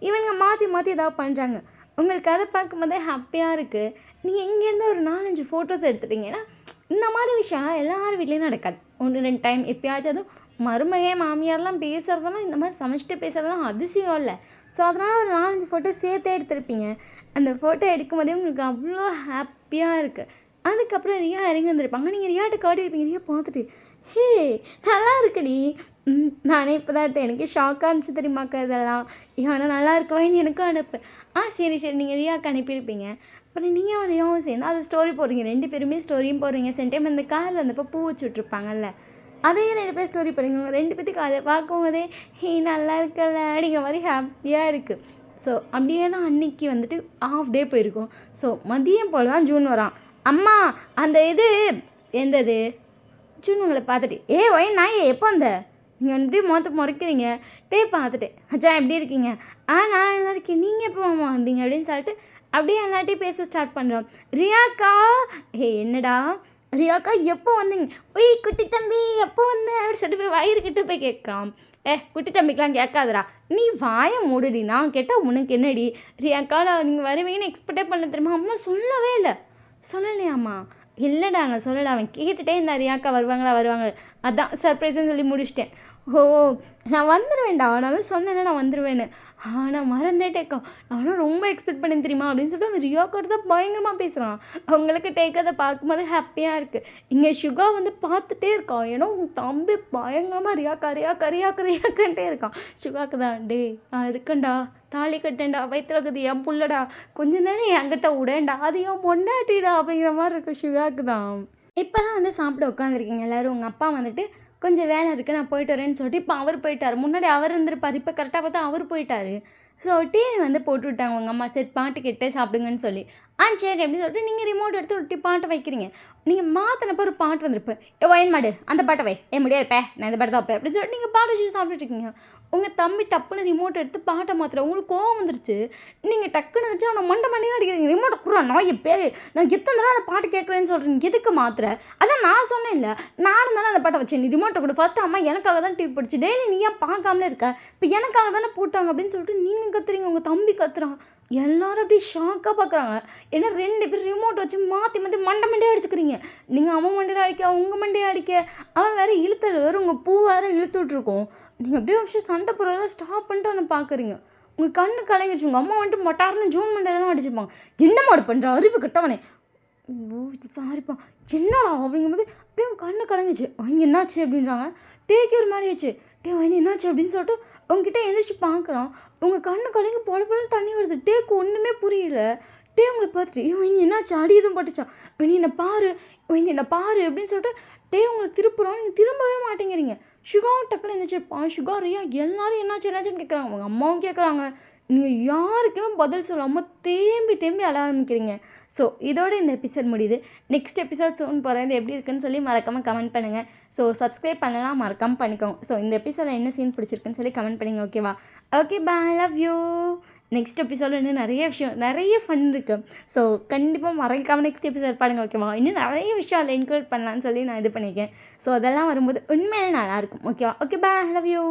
இவனுங்க மாற்றி ஏதாவது பண்ணுறாங்க. உங்களுக்கு அதை பார்க்கும்போதே ஹாப்பியாக இருக்குது. நீங்கள் இங்கேருந்து ஒரு 4-5 ஃபோட்டோஸ் எடுத்துட்டீங்க. ஏன்னா இந்த மாதிரி விஷயம் எல்லார் வீட்லேயும் நடக்காது. 1-2 டைம் எப்பயாச்சும் அதுவும் மருமகன் மாமியார்லாம் பேசுகிறதெல்லாம் இந்த மாதிரி சமைச்சிட்டு பேசுகிறதெல்லாம் அதிசயம் இல்லை. ஸோ அதனால் ஒரு 4-5 ஃபோட்டோ சேர்த்தே எடுத்திருப்பீங்க. அந்த ஃபோட்டோ எடுக்கும்போதே உங்களுக்கு அவ்வளோ ஹாப்பியாக இருக்குது. அதுக்கப்புறம் ரியா இறங்கி வந்திருப்பாங்க. நீங்கள் ரியாட்ட காட்டியிருப்பீங்க. ரியா பார்த்துட்டு, ஹே நல்லா இருக்குடி. நானே இப்போ தான் எடுத்தேன். எனக்கே ஷாக்காக இருந்துச்சு தெரியுமாக்கா இதெல்லாம். ஆனால் நல்லா இருக்கவான்னு எனக்கும் அனுப்பு. சரி சரி நீங்கள் ரியாவுக்கு அனுப்பியிருப்பீங்க. அப்புறம் நீயும் ரியாவும் சேர்ந்து அது ஸ்டோரி போடுறீங்க. 2 பேருமே ஸ்டோரியும் போடுறீங்க. சென் டைம் அந்த காரில் வந்தப்போ பூ வச்சு விட்ருப்பாங்கல்ல, அதையும் 2 பேர் ஸ்டோரி போடுறீங்க. உங்கள் 2 பேத்துக்கு அதை பார்க்கும்போதே ஹே நல்லா இருக்கல அப்படிங்கிற மாதிரி ஹாப்பியாக இருக்குது. ஸோ அப்படியே தான் அன்னைக்கு வந்துட்டு ஆஃப் டே போயிருக்கும். ஸோ மதியம் போல் தான் ஜூன் வரான். அம்மா அந்த இது எந்தது ஜூன் உங்களை பார்த்துட்டு, ஒய் நாயே எப்போ வந்த, நீங்கள் வந்துட்டு முறைக்கிறீங்க. பார்த்துட்டு அச்சா எப்படி இருக்கீங்க, நான் நல்லா இருக்கேன், நீங்கள் எப்போ மாமா வந்தீங்க அப்படின்னு சொல்லிட்டு அப்படியே எல்லாட்டையும் பேச ஸ்டார்ட் பண்ணுறோம். ரியாக்கா என்னடா ரியாக்கா எப்போ வந்தீங்க, ஒய் குட்டி தம்பி எப்போ வந்த அப்படி சொல்லிட்டு போய் வயிறுக்கிட்ட போய் கேட்குறான். குட்டி தம்பிக்கெலாம் கேட்காதடா, நீ வாயை மூடுடி, நான் கேட்டால் உனக்கு என்னடி. ரியாக்கா நீங்கள் வருவீங்கன்னு எக்ஸ்பெக்டே பண்ண தெரியுமா, அம்மா சொல்லவே இல்லை. சொல்லலையாம்மா, இல்லைடா நான் சொல்லலை, அவன் கேட்டுகிட்டே இருந்தா ரியாக்கா வருவாங்க, அதான் சர்ப்ரைஸ்ன்னு சொல்லி முடிச்சிட்டேன். நான் வந்துடுவேன்டா, நான் சொன்னேன்னா நான் வந்துடுவேன்னு. நான் மறந்தேட்டேக்கா, நானும் ரொம்ப எக்ஸ்பெக்ட் பண்ணேன் தெரியுமா அப்படின்னு சொல்லிட்டு அவன் ரியாக்காட்ட தான் பயங்கரமாக பேசுகிறான். அவங்களுக்கு டேக்கதை பார்க்கும்போது ஹாப்பியாக இருக்குது. இங்கே சுகா வந்து பார்த்துட்டே இருக்கான். ஏன்னா உன் தம்பி பயங்கரமாக ரியாக்கன்ட்டே இருக்கான். சுகாக்கு தான், நான் இருக்கேன்டா, தாலி கட்டேன்டா, வயிற்றுலக்குது என் புள்ளடா, கொஞ்ச நேரம் என்கிட்ட விடேன்டா, அது என் பொண்டாட்டிடா அப்படிங்கிற மாதிரி இருக்கும் சுகாக்கு தான். இப்போ தான் வந்து சாப்பிட உட்காந்துருக்கீங்க எல்லோரும். உங்கள் அப்பா வந்துட்டு கொஞ்சம் வேலை இருக்குது நான் போயிட்டு வரேன்னு சொல்லிட்டு இப்போ அவர் போயிட்டார். முன்னாடி அவர் இருந்திருப்பார், இப்போ கரெக்டாக பார்த்தா அவர் போயிட்டார். ஸோ டிவி வந்து போட்டு விட்டாங்க உங்கள் அம்மா, சரி பாட்டு கேட்டே சாப்பிடுங்கன்னு சொல்லி. சரி அப்படின்னு சொல்லிட்டு நீங்கள் ரிமோட் எடுத்து ஒரு பாட்டை வைக்கிறீங்க. நீங்கள் மாற்றினப்போ ஒரு பாட்டு வந்திருப்பு, வயன் மாடு அந்த பாட்டை வை, முடியாதுப்பே நான் இந்த பாட்டை தான் வைப்பேன் அப்படின்னு சொல்லிட்டு நீங்கள் பாட்டு வச்சு சாப்பிட்டுட்டு இருக்கீங்க. உங்கள் தம்பி டப்புன்னு ரிமோட் எடுத்து பாட்டை மாத்திர உங்களுக்கு கோவம் வந்துருச்சு. நீங்கள் டக்குன்னு வச்சு அவனை மண்டையாக அடிக்கிறீங்க. ரிமோட்டை குடுறா நான் நான் எத்தனை தடவை அந்த பாட்டு கேட்குறேன்னு சொல்கிறீங்க, எதுக்கு மாத்திர? அதான் நான் சொன்னேன் இல்லை, நானும் தானே அந்த பாட்டை வச்சேன், நீ ரிமோட்டை கொடு. ஃபஸ்ட்டு அம்மா எனக்காக தான் டிவி பிடிச்சி, டெய்லி நீ ஏன் பார்க்காமலே இருக்க, இப்போ எனக்காக தானே போட்டாங்க அப்படின்னு சொல்லிட்டு நீங்கள் கத்துறீங்க. உங்கள் தம்பி கத்துறான். எல்லோரும் அப்படியே ஷாக்காக பார்க்குறாங்க. ஏன்னா 2 பேர் ரிமோட் வச்சு மாற்றி மண்டையாக அடிச்சுக்கிறீங்க. நீங்கள் அவன் மண்டையை அடிக்க, உங்கள் மண்டையை அடிக்க, அவன் வேறு இழுத்தல் வேறு, உங்கள் பூ வேறு இழுத்து விட்ருக்கோம். நீங்கள் அப்படியே விஷயம் சண்டை போடுறதெல்லாம் ஸ்டாப் பண்ணிட்டு அவனை பார்க்குறீங்க. உங்கள் கண்ணு கலங்கிடுச்சு. உங்கள் அம்மா வந்துட்டு மொட்டார்னு ஜூன் மண்டையில தான் அடிச்சுப்பாங்க. என்ன மாடு பண்ணுற அறிவு கட்டவனே, சாரிப்பா என்னடா அப்படிங்கும்போது அப்படியே உங்கள் கண்ணு கலங்கிச்சு. அவங்க என்னாச்சு அப்படின்றாங்க. கேர் மாதிரி ஆச்சு. அவங்க என்னாச்சு அப்படின்னு சொல்லிட்டு உங்ககிட்ட எழுந்திரிச்சு பார்க்குறான். உங்கள் கண்ணு கலங்கி பொழப்பெல்லாம் தண்ணி வருது. ஒன்றுமே புரியல. உங்களை பார்த்துட்டு இவங்க என்னாச்சு, அடி எதுவும் பட்டுச்சான், என்னை பாரு அப்படின்னு சொல்லிட்டு உங்களை திருப்புறோம். நீங்கள் திரும்பவே மாட்டேங்கிறீங்க. சுகாவும் டக்குன்னு எழுந்திரிச்சிருப்பான். சுகா ரியா எல்லோரும் என்னாச்சுன்னு கேட்குறாங்க. அவங்க அம்மாவும் கேட்குறாங்க. நீங்கள் யாருக்குமே பதில் சொல்லாமல் தேம்பி அழ ஆரம்பிக்கிறீங்க. ஸோ இதோட இந்த எபிசோட் முடியுது. நெக்ஸ்ட் எபிசோட் சோன் போகிறேன். இது எப்படி இருக்குன்னு சொல்லி மறக்காமல் கமெண்ட் பண்ணுங்கள். ஸோ சப்ஸ்கிரைப் பண்ணலாம் மறக்காமல் பண்ணிக்கோங்க. ஸோ இந்த எபிசோடில் என்ன சீன் பிடிச்சிருக்குன்னு சொல்லி கமெண்ட் பண்ணுங்க. ஓகேவா? Okay bye, love you. Next எபிசோடில் இன்னும் நிறைய ஃபன் இருக்குது. ஸோ கண்டிப்பாக மறக்காமல் நெக்ஸ்ட் எபிசோட் பாருங்கள். ஓகேவா? இன்னும் நிறைய விஷயம் அதில் இன்க்ளூட் பண்ணலான்னு சொல்லி நான் இது பண்ணியிருக்கேன். ஸோ அதெல்லாம் வரும்போது உண்மையிலே நல்லாயிருக்கும். ஓகேவா? Okay bye, love you.